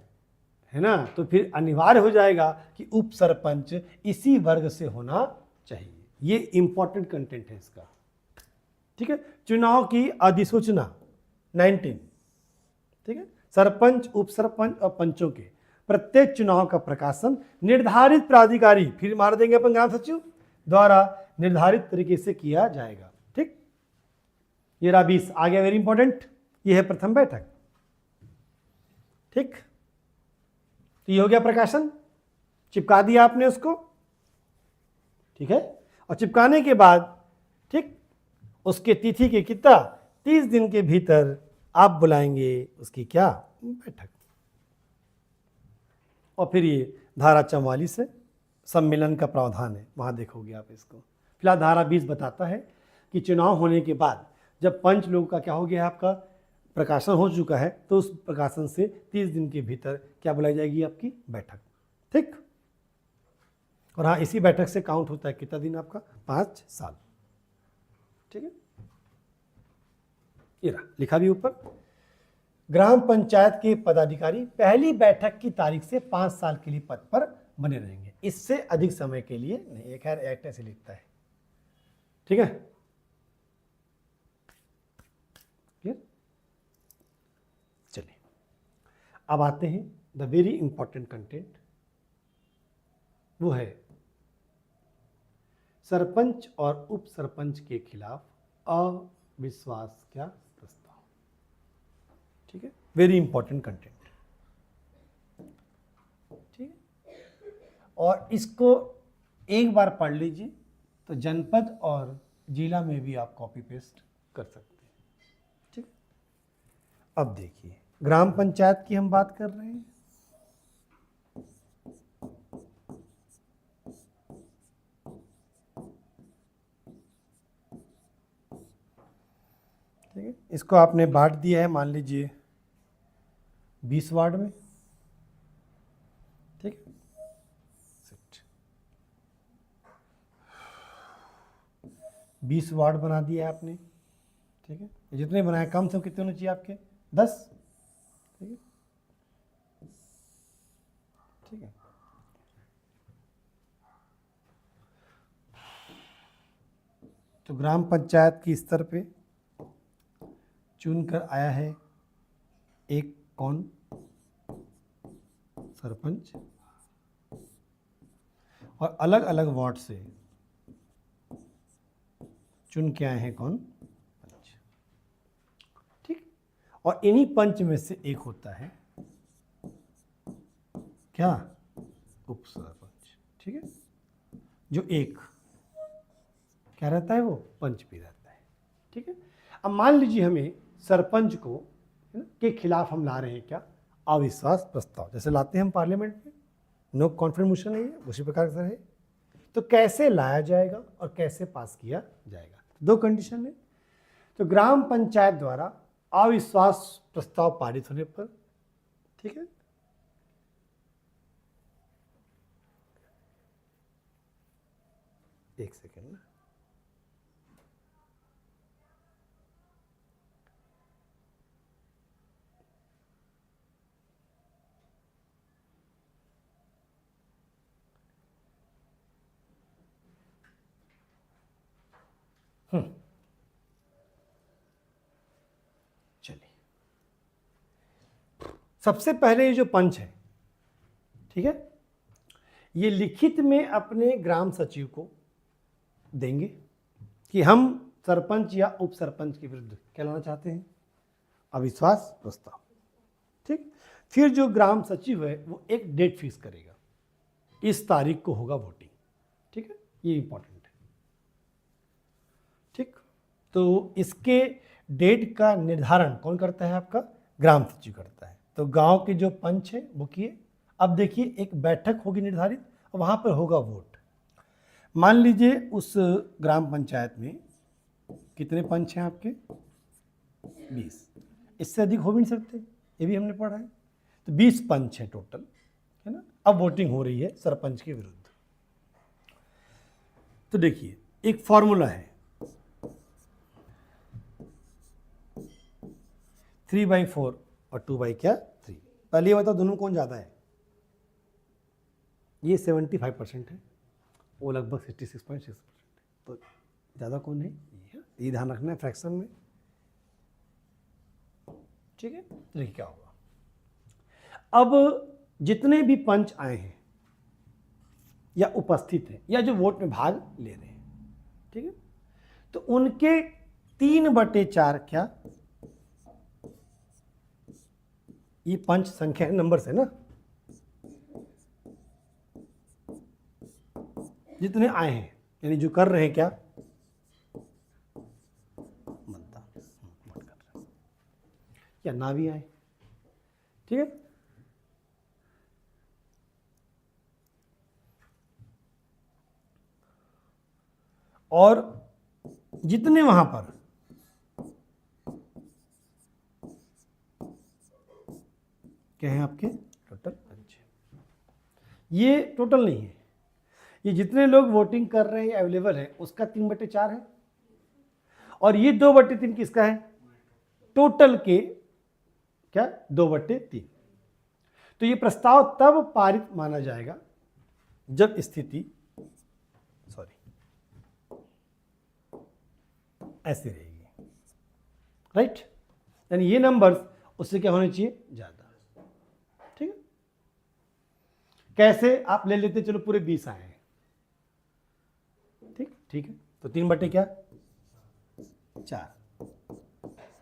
ना, तो फिर अनिवार्य हो जाएगा कि उप सरपंच इसी वर्ग से होना चाहिए। ये इंपॉर्टेंट कंटेंट है इसका। ठीक है, चुनाव की अधिसूचना 19, ठीक है, सरपंच उप सरपंच और पंचों के प्रत्येक चुनाव का प्रकाशन निर्धारित प्राधिकारी, फिर मार देंगे अपन ग्राम सचिव द्वारा निर्धारित तरीके से किया जाएगा। ठीक, ये रहा 20 आ गया, वेरी इंपॉर्टेंट। ये है प्रथम बैठक। ठीक, तो ये हो गया प्रकाशन, चिपका दिया आपने उसको। ठीक है, और चिपकाने के बाद ठीक उसके तिथि के कितना 30 दिन के भीतर आप बुलाएंगे उसकी क्या बैठक। और फिर ये धारा 44 से सम्मेलन का प्रावधान है, वहाँ देखोगे आप इसको। फिलहाल धारा 20 बताता है कि चुनाव होने के बाद जब पंच लोगों का क्या हो गया है, आपका प्रकाशन हो चुका है, तो उस प्रकाशन से 30 दिन के भीतर क्या बुलाई जाएगी आपकी बैठक। ठीक। और हाँ, इसी बैठक से काउंट होता है कितना दिन आपका, 5 साल। ठीक है, ये रहा लिखा भी ऊपर। ग्राम पंचायत के पदाधिकारी पहली बैठक की तारीख से 5 साल के लिए पद पर बने रहेंगे, इससे अधिक समय के लिए नहीं। एक खैर एक्ट ऐसे लिखता है। ठीक है, क्लियर। चलिए अब आते हैं द वेरी इंपॉर्टेंट कंटेंट, वो है सरपंच और उप सरपंच के खिलाफ अविश्वास क्या प्रस्ताव। ठीक है, वेरी इंपॉर्टेंट कंटेंट। ठीक है, और इसको एक बार पढ़ लीजिए तो जनपद और जिला में भी आप कॉपी पेस्ट कर सकते हैं। ठीक। अब देखिए, ग्राम पंचायत की हम बात कर रहे हैं। ठीक है, इसको आपने बांट दिया है, मान लीजिए 20 वार्ड में। ठीक है, 20 वार्ड बना दिया है आपने। ठीक है, जितने बनाए कम से कम कितने होने चाहिए आपके, 10। ठीक है, ठीक है। तो ग्राम पंचायत की स्तर पे चुनकर आया है एक कौन, सरपंच, और अलग अलग वार्ड से चुन के आए हैं कौन, पंच। ठीक, और इन्हीं पंच में से एक होता है क्या, उप सरपंच। ठीक है, जो एक क्या रहता है, वो पंच भी रहता है। ठीक है, अब मान लीजिए हमें सरपंच को है ना के खिलाफ हम ला रहे हैं क्या, अविश्वास प्रस्ताव, जैसे लाते हैं हम पार्लियामेंट में, नो कॉन्फिडेंस मोशन है, उसी प्रकार से है। तो कैसे लाया जाएगा और कैसे पास किया जाएगा, दो कंडीशन है। तो ग्राम पंचायत द्वारा अविश्वास प्रस्ताव पारित होने पर, ठीक है, एक सेकेंड ना, चलिए सबसे पहले ये जो पंच है, ठीक है, ये लिखित में अपने ग्राम सचिव को देंगे कि हम सरपंच या उप सरपंच के विरुद्ध क्या लाना चाहते हैं, अविश्वास प्रस्ताव। ठीक, फिर जो ग्राम सचिव है वो एक डेट फिक्स करेगा, इस तारीख को होगा वोटिंग। ठीक है, ये इंपॉर्टेंट है। ठीक, तो इसके डेट का निर्धारण कौन करता है, आपका ग्राम सचिव करता है। तो गांव के जो पंच है वो किए। अब देखिए एक बैठक होगी निर्धारित, वहां पर होगा वोट। मान लीजिए उस ग्राम पंचायत में कितने पंच हैं आपके, 20, इससे अधिक हो भी नहीं सकते, ये भी हमने पढ़ा है। तो 20 पंच हैं टोटल, है ना। अब वोटिंग हो रही है सरपंच के विरुद्ध। तो देखिए एक फॉर्मूला है, 3/4 और 2/3। पहले ये बताओ दोनों कौन ज़्यादा है, ये 75% है, वो लगभग 66.6%। तो ज़्यादा कौन है, ये ध्यान रखना है फ्रैक्शन में। ठीक है, तो देखिए क्या होगा। अब जितने भी पंच आए हैं या उपस्थित हैं या जो वोट में भाग ले रहे हैं, ठीक है, तो उनके 3/4 क्या, ये पंच संख्या नंबर से ना, जितने आए हैं यानी जो कर रहे हैं क्या, मतदान, वोट कर रहे हैं। क्या ना भी आए। ठीक है, और जितने वहां पर क्या है आपके टोटल 5, ये टोटल नहीं है, ये जितने लोग वोटिंग कर रहे हैं अवेलेबल है उसका 3/4 है, और ये 2/3 किसका है, टोटल के क्या 2/3। तो ये प्रस्ताव तब पारित माना जाएगा जब स्थिति ऐसी रहेगी, राइट। यानी ये नंबर्स उससे क्या होने चाहिए, ज्यादा। ठीक है, कैसे आप ले लेते, चलो पूरे 20 आए हैं, ठीक है, तो 3/4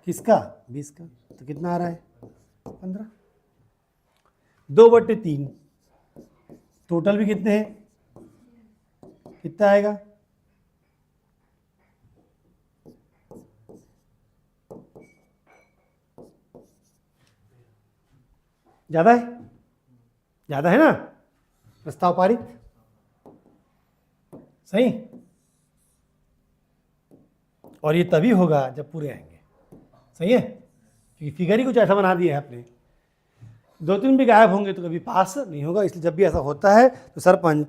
किसका, 20 का, तो कितना आ रहा है 15। 2/3 टोटल भी कितने हैं, कितना आएगा, ज्यादा है, ज्यादा है ना, प्रस्ताव पारित, सही। और ये तभी होगा जब पूरे आएंगे, सही है, क्योंकि फिगर ही कुछ ऐसा बना दिया है आपने, 2-3 भी गायब होंगे तो कभी पास नहीं होगा। इसलिए जब भी ऐसा होता है तो सरपंच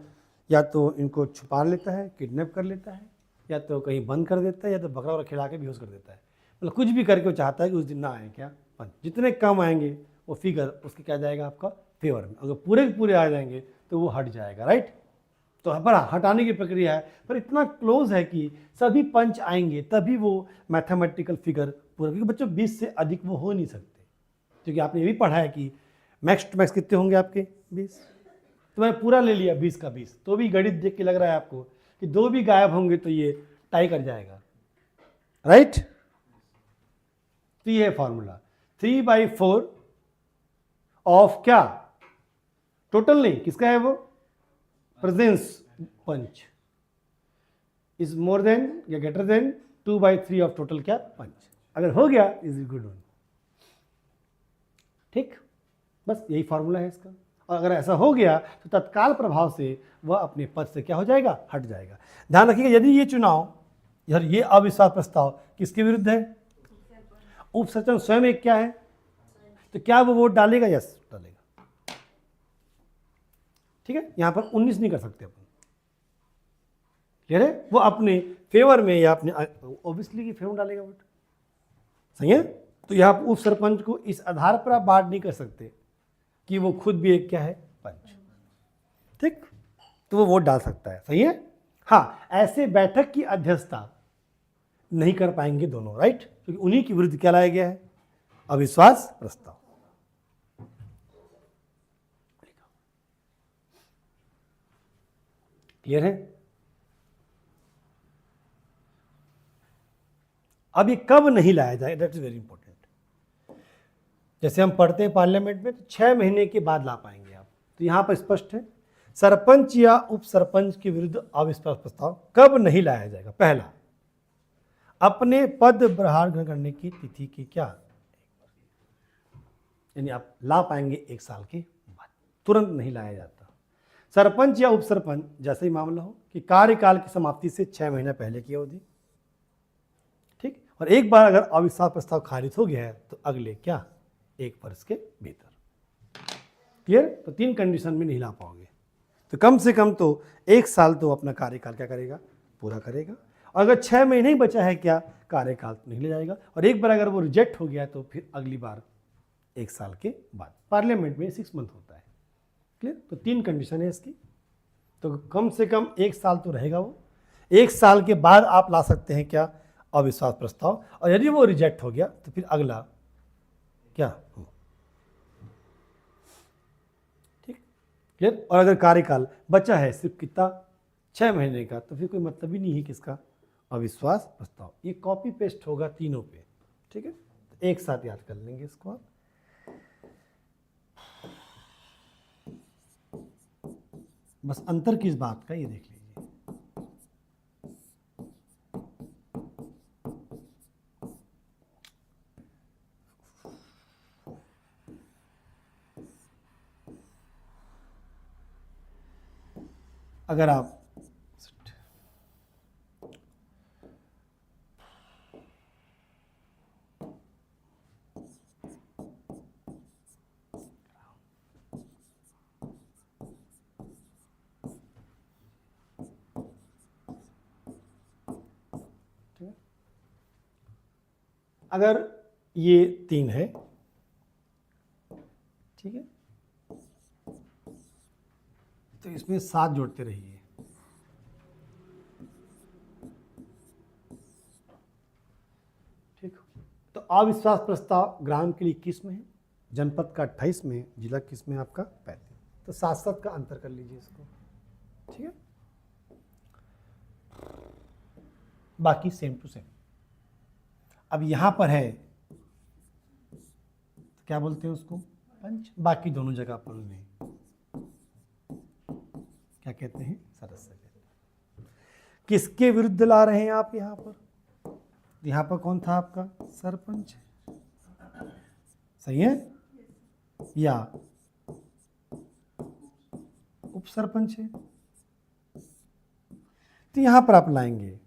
या तो इनको छुपा लेता है, किडनैप कर लेता है, या तो कहीं बंद कर देता है, या तो बकरा वकरा खिला के बेहोश कर देता है, मतलब कुछ भी करके वो चाहता है कि उस दिन ना आए क्या पंच। जितने कम आएंगे वो फिगर उसके क्या जाएगा आपका फेवर में, अगर पूरे के पूरे आ जाएंगे तो वो हट जाएगा, राइट। तो बड़ा हटाने की प्रक्रिया है, पर इतना क्लोज है कि सभी पंच आएंगे तभी वो मैथमेटिकल फिगर पूरा, क्योंकि बच्चों 20 से अधिक वो हो नहीं सकते, क्योंकि आपने ये भी पढ़ा है कि मैक्स टू मैक्स कितने होंगे आपके 20। तो मैंने पूरा ले लिया 20 का 20, तो भी गणित देख के लग रहा है आपको कि 2 भी गायब होंगे तो ये टाई कर जाएगा, राइट। तो ये है फॉर्मूला 3/4 ऑफ क्या, टोटल नहीं, किसका है वो, presence panch is more than या ग्रेटर देन 2/3 ऑफ टोटल क्या पंच। अगर हो गया इज गुड वन, ठीक, बस यही फॉर्मूला है इसका। और अगर ऐसा हो गया तो तत्काल प्रभाव से वह अपने पद से क्या हो जाएगा, हट जाएगा। ध्यान रखिएगा, यदि ये चुनाव यार ये अविश्वास प्रस्ताव किसके विरुद्ध है, उप सरपंच स्वयं एक क्या है, तो क्या वो वोट डालेगा, यस डालेगा। ठीक है, यहां पर 19 नहीं कर सकते अपन, क्लियर है, वो अपने फेवर में या अपने ऑब्वियसली की फेवर डालेगा वोट, सही है। तो यहाँ उप सरपंच को इस आधार पर आप बात नहीं कर सकते कि वो खुद भी एक क्या है पंच, ठीक, तो वो वोट डाल सकता है, सही है। हाँ, ऐसे बैठक की अध्यक्षता नहीं कर पाएंगे दोनों, राइट, क्योंकि उन्हीं के विरुद्ध क्या लाया गया है, अविश्वास प्रस्ताव। क्लियर है। अब ये कब नहीं लाया जाए, दैट इज वेरी इंपॉर्टेंट। जैसे हम पढ़ते हैं पार्लियामेंट में तो 6 महीने के बाद ला पाएंगे आप, तो यहां पर स्पष्ट है सरपंच या उप सरपंच के विरुद्ध अविश्वास प्रस्ताव कब नहीं लाया जाएगा। पहला, अपने पद प्रहार ग्रहण करने की तिथि की क्या, यानी आप ला पाएंगे 1 साल के बाद, तुरंत नहीं लाया जाता। सरपंच या उप सरपंच जैसे ही मामला हो कि कार्यकाल की समाप्ति से 6 महीने पहले की अवधि, ठीक, और एक बार अगर अविश्वास प्रस्ताव खारिज हो गया है तो अगले क्या 1 वर्ष के भीतर, क्लियर। तो 3 कंडीशन में नहीं ला पाओगे, तो कम से कम तो 1 साल तो अपना कार्यकाल क्या करेगा, पूरा करेगा। और अगर 6 महीने ही बचा है क्या कार्यकाल तो नहीं ले जाएगा, और एक बार अगर वो रिजेक्ट हो गया तो फिर अगली बार 1 साल के बाद। पार्लियामेंट में 6 मंथ होता है, क्लियर। तो 3 कंडीशन है इसकी, तो कम से कम 1 साल तो रहेगा वो, 1 साल के बाद आप ला सकते हैं क्या अविश्वास प्रस्ताव, और यदि वो रिजेक्ट हो गया तो फिर अगला क्या, ठीक, क्लियर। और अगर कार्यकाल बचा है सिर्फ कितना 6 महीने का, तो फिर कोई मतलब ही नहीं है किसका अविश्वास प्रस्ताव। ये कॉपी पेस्ट होगा तीनों पे, ठीक है, तो एक साथ याद कर लेंगे इसको आप। बस अंतर किस बात का ये देख लीजिए। अगर आप अगर ये 3 है, ठीक है, तो इसमें 7 जोड़ते रहिए। ठीक, तो अविश्वास प्रस्ताव ग्राम के लिए 21 में है, जनपद का 28 में, जिला किस में आपका 35। तो 7-7 का अंतर कर लीजिए इसको। ठीक है, बाकी सेम टू सेम। अब यहां पर है तो क्या बोलते हैं उसको, पंच। बाकी दोनों जगह अपन ने क्या कहते हैं, सदस्य कहते हैं। किसके विरुद्ध ला रहे हैं आप यहां पर? यहां पर कौन था आपका, सरपंच, सही है, या उप सरपंच है। तो यहां पर आप लाएंगे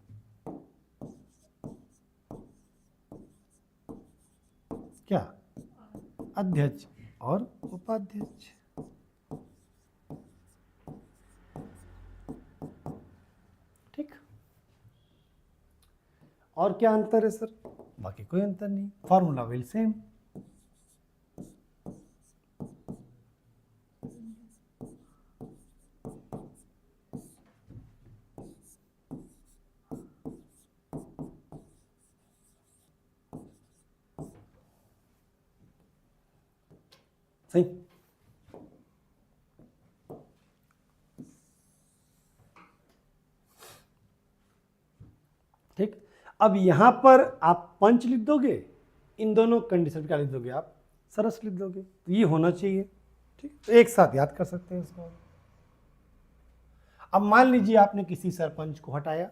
क्या, अध्यक्ष और उपाध्यक्ष। ठीक, और क्या अंतर है सर? बाकी कोई अंतर नहीं, फॉर्मूला विल सेम। सही, ठीक। अब यहां पर आप पंच लिख दोगे, इन दोनों कंडीशन क्या लिख दोगे आप, सरस लिख दोगे। तो ये होना चाहिए। ठीक, तो एक साथ याद कर सकते हैं इसको। अब मान लीजिए आपने किसी सरपंच को हटाया,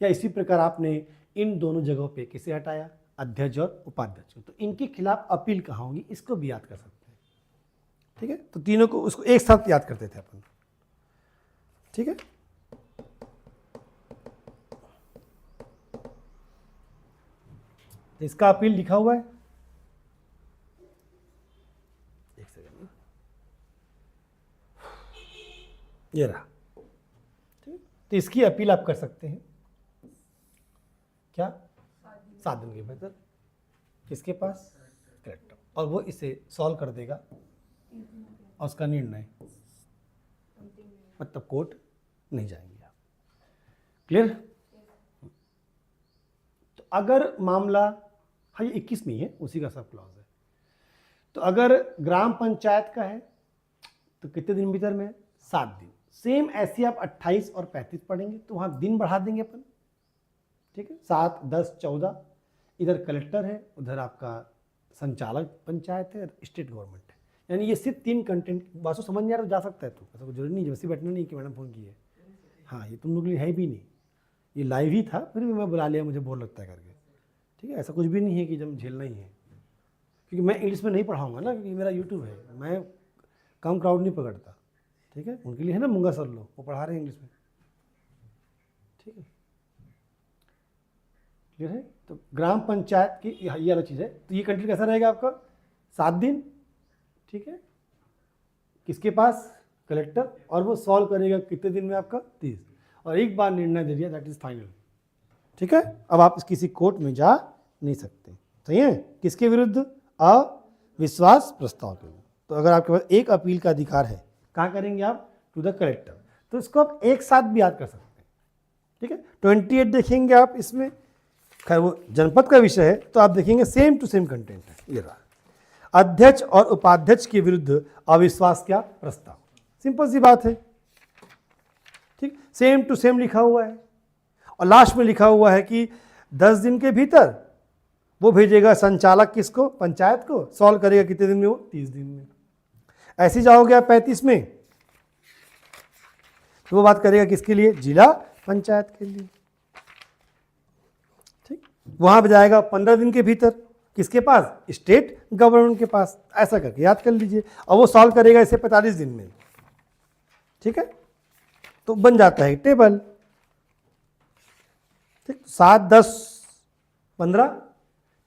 या इसी प्रकार आपने इन दोनों जगहों पे किसे हटाया, अध्यक्ष और उपाध्यक्ष को, तो इनके खिलाफ अपील कहाँ होगी, इसको भी याद कर सकते हैं। ठीक है, तो तीनों को उसको एक साथ याद करते थे अपन। ठीक है, तो इसका अपील लिखा हुआ है, एक सेकंड, ये रहा। ठीक, तो इसकी अपील आप कर सकते हैं क्या, 7 दिन के भीतर। किसके पास, कलेक्टर, और वो इसे सॉल्व कर देगा और उसका निर्णय, मतलब कोर्ट नहीं जाएंगे आप। क्लियर? तो अगर मामला, हाँ ये 21 में ही है, उसी का सब क्लॉज है। तो अगर ग्राम पंचायत का है तो कितने दिन भीतर में, 7 दिन। सेम ऐसे आप 28 और 35 पढ़ेंगे तो वहाँ दिन बढ़ा देंगे अपन। ठीक है, 7, 10, 14, इधर कलेक्टर है, उधर आपका संचालक पंचायत है, स्टेट गवर्नमेंट है। यानी ये सिर्फ 3 कंटेंट, बात समझ नहीं आ रहा तो जा सकता है तू, ऐसा कोई जरूरी नहीं, वैसे बैठना नहीं कि मैडम फोन की है। हाँ, ये तुम लोग के लिए है भी नहीं, ये लाइव ही था, फिर भी मैं बुला लिया, मुझे बोर लगता है करके। ठीक है, ऐसा कुछ भी नहीं है कि जब झेलना ही है, क्योंकि मैं इंग्लिश में नहीं पढ़ाऊँगा ना, क्योंकि मेरा यूट्यूब है, मैं कम क्राउड नहीं पकड़ता। ठीक है, उनके लिए है ना मुंगा सर लोग, वो पढ़ा रहे हैं इंग्लिश में। ठीक है, क्लियर है? तो ग्राम पंचायत की ये अलग चीज़ है। तो ये कंटेंट कैसा रहेगा आपका, 7 दिन। ठीक है, किसके पास, कलेक्टर, और वो सॉल्व करेगा कितने दिन में आपका, 30, और एक बार निर्णय दे दिया, दैट इज फाइनल। ठीक है, अब आप किसी कोर्ट में जा नहीं सकते। सही है, किसके विरुद्ध, अविश्वास प्रस्ताव के विरुद्ध। तो अगर आपके पास एक अपील का अधिकार है, कहाँ करेंगे आप, टू द कलेक्टर। तो इसको आप एक साथ भी याद कर सकते हैं। ठीक है, 28 देखेंगे आप इसमें, खैर वो जनपद का विषय है, तो आप देखेंगे सेम टू सेम कंटेंट है। ये रहा, अध्यक्ष और उपाध्यक्ष के विरुद्ध अविश्वास क्या प्रस्ताव, सिंपल सी बात है। ठीक, सेम टू सेम लिखा हुआ है, और लास्ट में लिखा हुआ है कि 10 दिन के भीतर वो भेजेगा संचालक किसको, पंचायत को, सॉल्व करेगा कितने दिन में, वो 30 दिन में। ऐसे जाओगे आप 35 में, तो वो बात करेगा किसके लिए, जिला पंचायत के लिए। ठीक, वहां पे जाएगा 15 दिन के भीतर, किसके पास, स्टेट गवर्नमेंट के पास। ऐसा करके याद कर लीजिए, और वो सॉल्व करेगा इसे 45 दिन में। ठीक है, तो बन जाता है टेबल। ठीक, 7, 10, 15,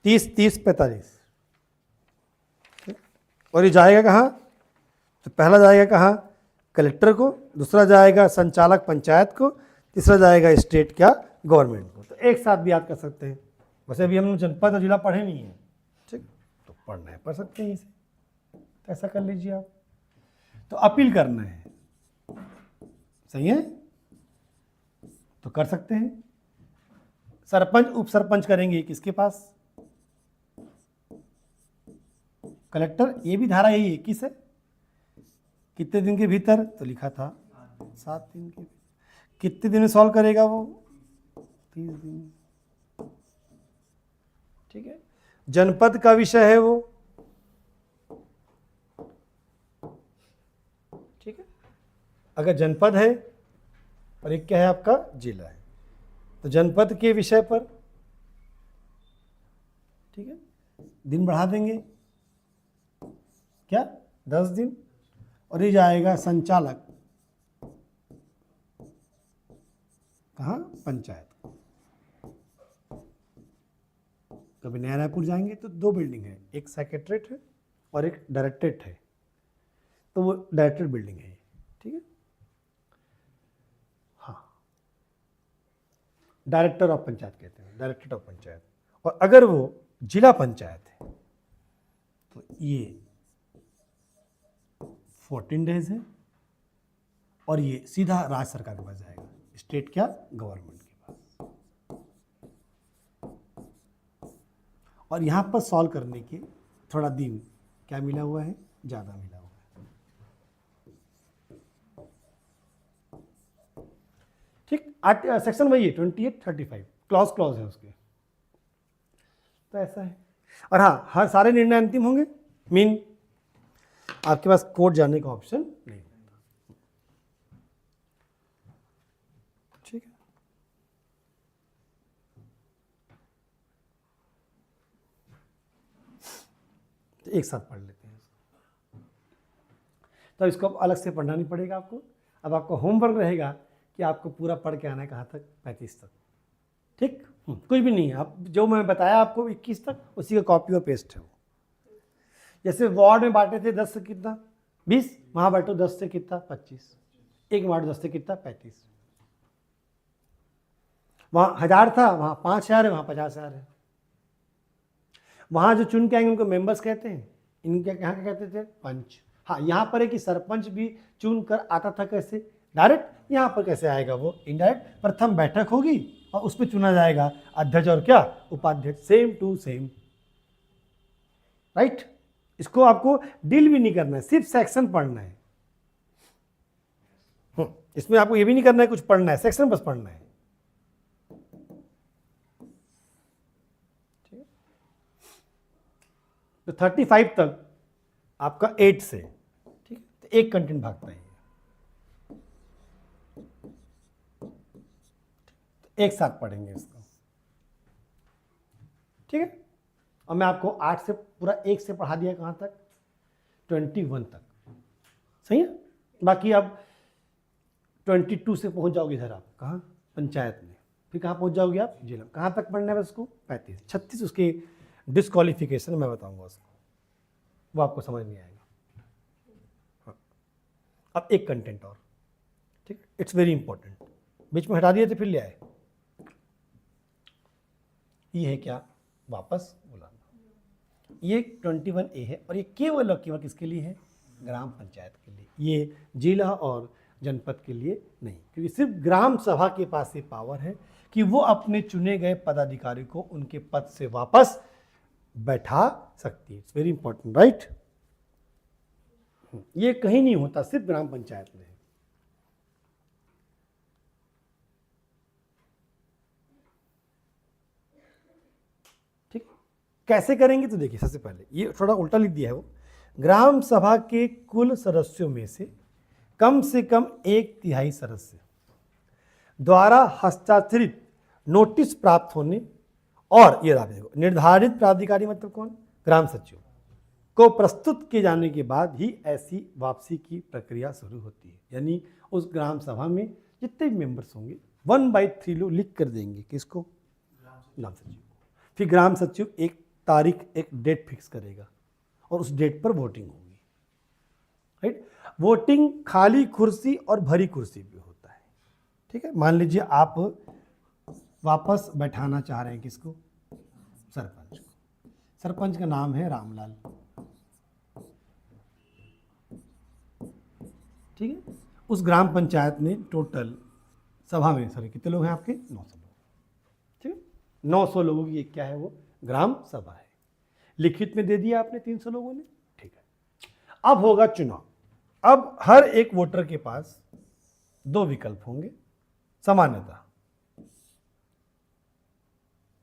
30, 30, 45। और ये जाएगा कहाँ? तो पहला जाएगा कहाँ? कलेक्टर को, दूसरा जाएगा संचालक पंचायत को, तीसरा जाएगा स्टेट क्या? गवर्नमेंट को। तो एक साथ भी याद कर सकते हैं। वैसे अभी हम जनपद और जिला पढ़े नहीं है, ठीक, तो पढ़ना है, पढ़ सकते हैं इसे, तो ऐसा कर लीजिए आप। तो अपील करना है, सही है, तो कर सकते हैं। सरपंच उप सरपंच करेंगे किसके पास? कलेक्टर। ये भी धारा यही 21 है। कितने दिन के भीतर? तो लिखा था 7 दिन के। कितने दिन में सॉल्व करेगा वो? 30 दिन। ठीक है। जनपद का विषय है वो, ठीक है। अगर जनपद है और एक क्या है आपका? जिला है, तो जनपद के विषय पर, ठीक है, दिन बढ़ा देंगे क्या? 10 दिन। और ये जाएगा संचालक कहाँ? पंचायत। कभी नया रायपुर जाएंगे तो 2 बिल्डिंग है, एक सेक्रेटरेट है और एक डायरेक्टरेट है, तो वो डायरेक्टरेट बिल्डिंग है, ठीक है। हाँ, डायरेक्टर ऑफ पंचायत कहते हैं, डायरेक्टरेट ऑफ पंचायत। और अगर वो जिला पंचायत है तो ये 14 डेज है, और ये सीधा राज्य सरकार के पास जाएगा, स्टेट क्या? गवर्नमेंट के पास। और यहाँ पर सॉल्व करने के थोड़ा दिन क्या मिला हुआ है? ज़्यादा मिला हुआ है, ठीक। सेक्शन वही है 28, 35, क्लॉज है उसके, तो ऐसा है। और हाँ, हर सारे निर्णय अंतिम होंगे, मीन आपके पास कोर्ट जाने का ऑप्शन नहीं होता, ठीक है। तो एक साथ पढ़ लेते हैं इसको। तो इसको अब अलग से पढ़ना नहीं पड़ेगा आपको। अब आपको होमवर्क रहेगा कि आपको पूरा पढ़ के आना है कहाँ तक? 35 तक, ठीक। कुछ भी नहीं है, आप जो मैं बताया आपको 21 तक, उसी का कॉपी और पेस्ट है वो। जैसे वार्ड में बांटे थे 10 से कितना? 20, वहाँ बांटो 10 से कितना? 25। एक वार्ड 10 से कितना? 35। वहाँ 1000 था, वहाँ 5000 है, वहाँ 50,000 है। वहाँ जो चुन के आएंगे उनको मेंबर्स कहते हैं, इनके यहाँ क्या कहते थे? पंच। हाँ, यहाँ पर है कि सरपंच भी चुन कर आता था, कैसे? डायरेक्ट। यहाँ पर कैसे आएगा वो? इनडायरेक्ट। प्रथम बैठक होगी और उस पर चुना जाएगा अध्यक्ष और क्या? उपाध्यक्ष, सेम टू सेम, राइट। इसको आपको डील भी नहीं करना है, सिर्फ सेक्शन पढ़ना है। इसमें आपको ये भी नहीं करना है कुछ पढ़ना है, सेक्शन बस पढ़ना है, ठीक है। तो 35 तक आपका 8 से, ठीक है, तो एक कंटेंट भागता है, तो एक साथ पढ़ेंगे इसको, ठीक है। और मैं आपको 8 से पूरा 1 से पढ़ा दिया, कहाँ तक? 21 तक, सही है। बाकी आप 22 से पहुंच जाओगे इधर, आप कहाँ? पंचायत में। फिर कहाँ पहुंच जाओगे आप? जिला। कहाँ तक पढ़ना है उसको? 35, 36 उसके डिस्क्वालिफिकेशन मैं बताऊंगा उसको, वो आपको समझ नहीं आएगा। हाँ, अब एक कंटेंट और, ठीक, इट्स वेरी इंपॉर्टेंट। बीच में हटा दिए थे, फिर ले आए। ये है क्या? वापस बुलाना। ये 21A है, और ये केवल किसके लिए है? ग्राम पंचायत के लिए। ये जिला और जनपद के लिए नहीं, क्योंकि सिर्फ ग्राम सभा के पास ये पावर है कि वो अपने चुने गए पदाधिकारी को उनके पद से वापस बैठा सकती है। It's very important, right. ये कहीं नहीं होता, सिर्फ ग्राम पंचायत में है। ठीक, कैसे करेंगे? तो देखिए, सबसे पहले ये थोड़ा उल्टा लिख दिया है वो। ग्राम सभा के कुल सदस्यों में से कम 1/3 सदस्य द्वारा हस्ताक्षरित नोटिस प्राप्त होने, और ये देखो, निर्धारित प्राधिकारी मतलब कौन? ग्राम सचिव को प्रस्तुत किए जाने के बाद ही ऐसी वापसी की प्रक्रिया शुरू होती है। यानी उस ग्राम सभा में जितने भी मेंबर्स होंगे 1/3 लोग लिख कर देंगे किसको, ग्राम सचिव को। फिर ग्राम सचिव एक तारीख एक डेट फिक्स करेगा और उस डेट पर वोटिंग होगी, राइट। वोटिंग खाली कुर्सी और भरी कुर्सी पे होता है, ठीक है। मान लीजिए आप वापस बैठाना चाह रहे हैं किसको, सरपंच को। सरपंच का नाम है रामलाल, ठीक है। उस ग्राम पंचायत में टोटल सभा में सॉरी कितने लोग हैं आपके, 900 लोग, ठीक है। 900 लोगों की क्या है वो ग्राम सभा है। लिखित में दे दिया आपने 300 लोगों ने, ठीक है। अब होगा चुनाव। अब हर एक वोटर के पास 2 विकल्प होंगे सामान्यतः,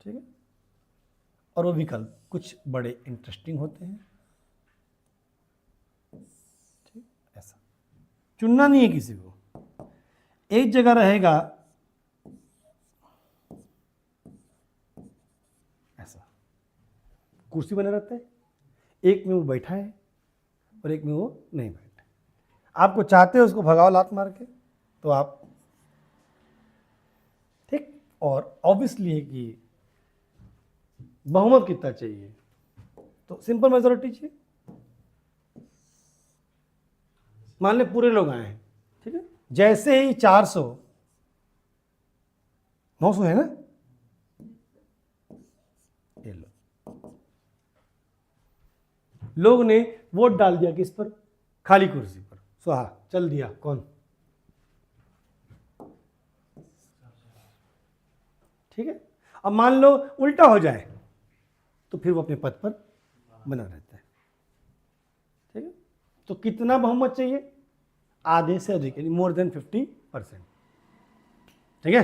ठीक है। और वो विकल्प कुछ बड़े इंटरेस्टिंग होते हैं, ठीक। ऐसा चुनना नहीं है किसी को, एक जगह रहेगा ऐसा, कुर्सी बने रहते हैं, एक में वो बैठा है और एक में वो नहीं बैठा है। आपको चाहते हो उसको भगाओ लात मार के तो आप, ठीक। और ऑब्वियसली है कि बहुमत कितना चाहिए, तो सिंपल मेजोरिटी चाहिए। मान ले पूरे लोग आए हैं, ठीक है। जैसे ही 400 900 है ना, ये लोग ने वोट डाल दिया किस पर, खाली कुर्सी पर, सुहा चल दिया कौन, ठीक है। अब मान लो उल्टा हो जाए तो फिर वो अपने पद पर बना रहता है, ठीक है। तो कितना बहुमत चाहिए, आधे से अधिक, यानी मोर देन 50%, ठीक है।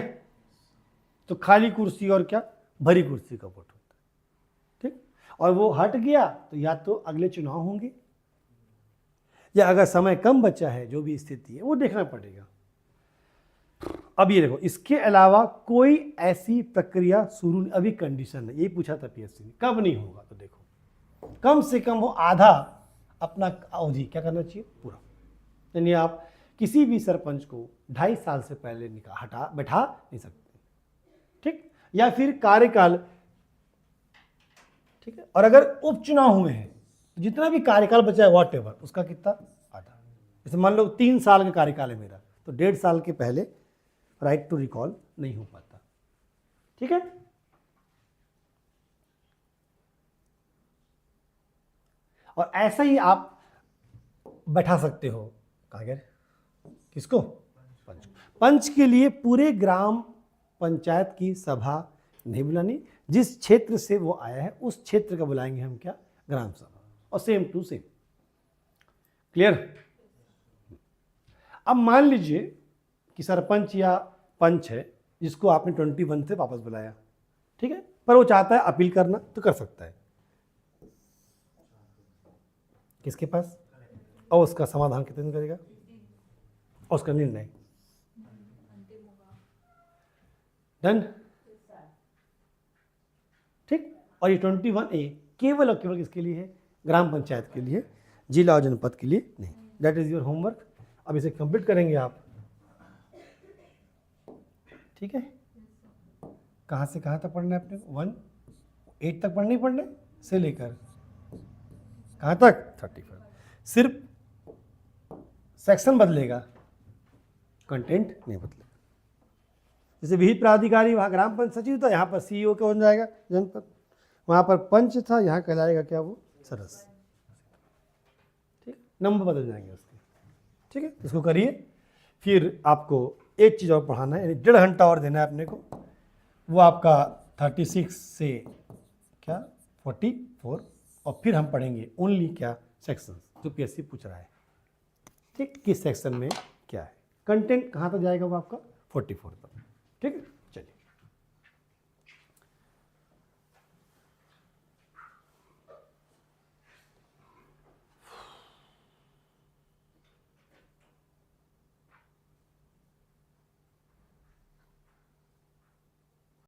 तो खाली कुर्सी और क्या भरी कुर्सी का वोट होता है, ठीक। और वो हट गया तो या तो अगले चुनाव होंगे या अगर समय कम बचा है, जो भी स्थिति है वो देखना पड़ेगा। अब ये देखो, इसके अलावा कोई ऐसी प्रक्रिया शुरू, अभी कंडीशन है, यही पूछा था पीएससी ने, कब नहीं होगा, तो देखो कम से कम वो आधा अपना अवधि क्या करना चाहिए, पूरा। यानी आप किसी भी सरपंच को 2.5 साल से पहले बैठा नहीं सकते, ठीक। या फिर कार्यकाल, ठीक है। और अगर उपचुनाव हुए हैं तो जितना भी कार्यकाल बचा है वॉट एवर, उसका कितना, आधा। जैसे मान लो 3 साल का कार्यकाल है मेरा, तो 1.5 साल के पहले राइट टू रिकॉल नहीं हो पाता, ठीक है। और ऐसा ही आप बैठा सकते हो, कहा गया किसको, पंच। पंच के लिए पूरे ग्राम पंचायत की सभा नहीं बुलानी, जिस क्षेत्र से वो आया है उस क्षेत्र का बुलाएंगे हम क्या, ग्राम सभा, और सेम टू सेम, क्लियर। अब मान लीजिए कि सरपंच या पंच है जिसको आपने 21 से वापस बुलाया, ठीक है, पर वो चाहता है अपील करना तो कर सकता है, किसके पास, और उसका समाधान कितने दिन करेगा, और उसका निर्णय डन, ठीक। और ये 21A केवल और केवल किसके लिए है, ग्राम पंचायत के लिए, जिला और जनपद के लिए नहीं। That is your homework. अब इसे कंप्लीट करेंगे आप, ठीक है। कहाँ से कहाँ तक पढ़ना है अपने को, 1 8 तक पढ़ना ही पढ़ना है, से लेकर कहाँ तक 35। सिर्फ सेक्शन बदलेगा, कंटेंट नहीं बदलेगा। जैसे विहित प्राधिकारी वहाँ ग्राम पंचायत सचिव था, यहाँ पर CEO का हो जाएगा जनपद, वहाँ पर पंच था, यहाँ कहलाएगा क्या वो सदस्य, ठीक। नंबर बदल जाएंगे उसके, ठीक है। इसको करिए। फिर आपको एक चीज़ और पढ़ाना है, यानी 1.5 घंटा और देना है अपने को, वो आपका 36 से क्या 44, और फिर हम पढ़ेंगे ओनली क्या सेक्शन जो पीएससी पूछ रहा है, ठीक। किस सेक्शन में क्या है, कंटेंट कहाँ तक जाएगा वो आपका 44 तक, ठीक है।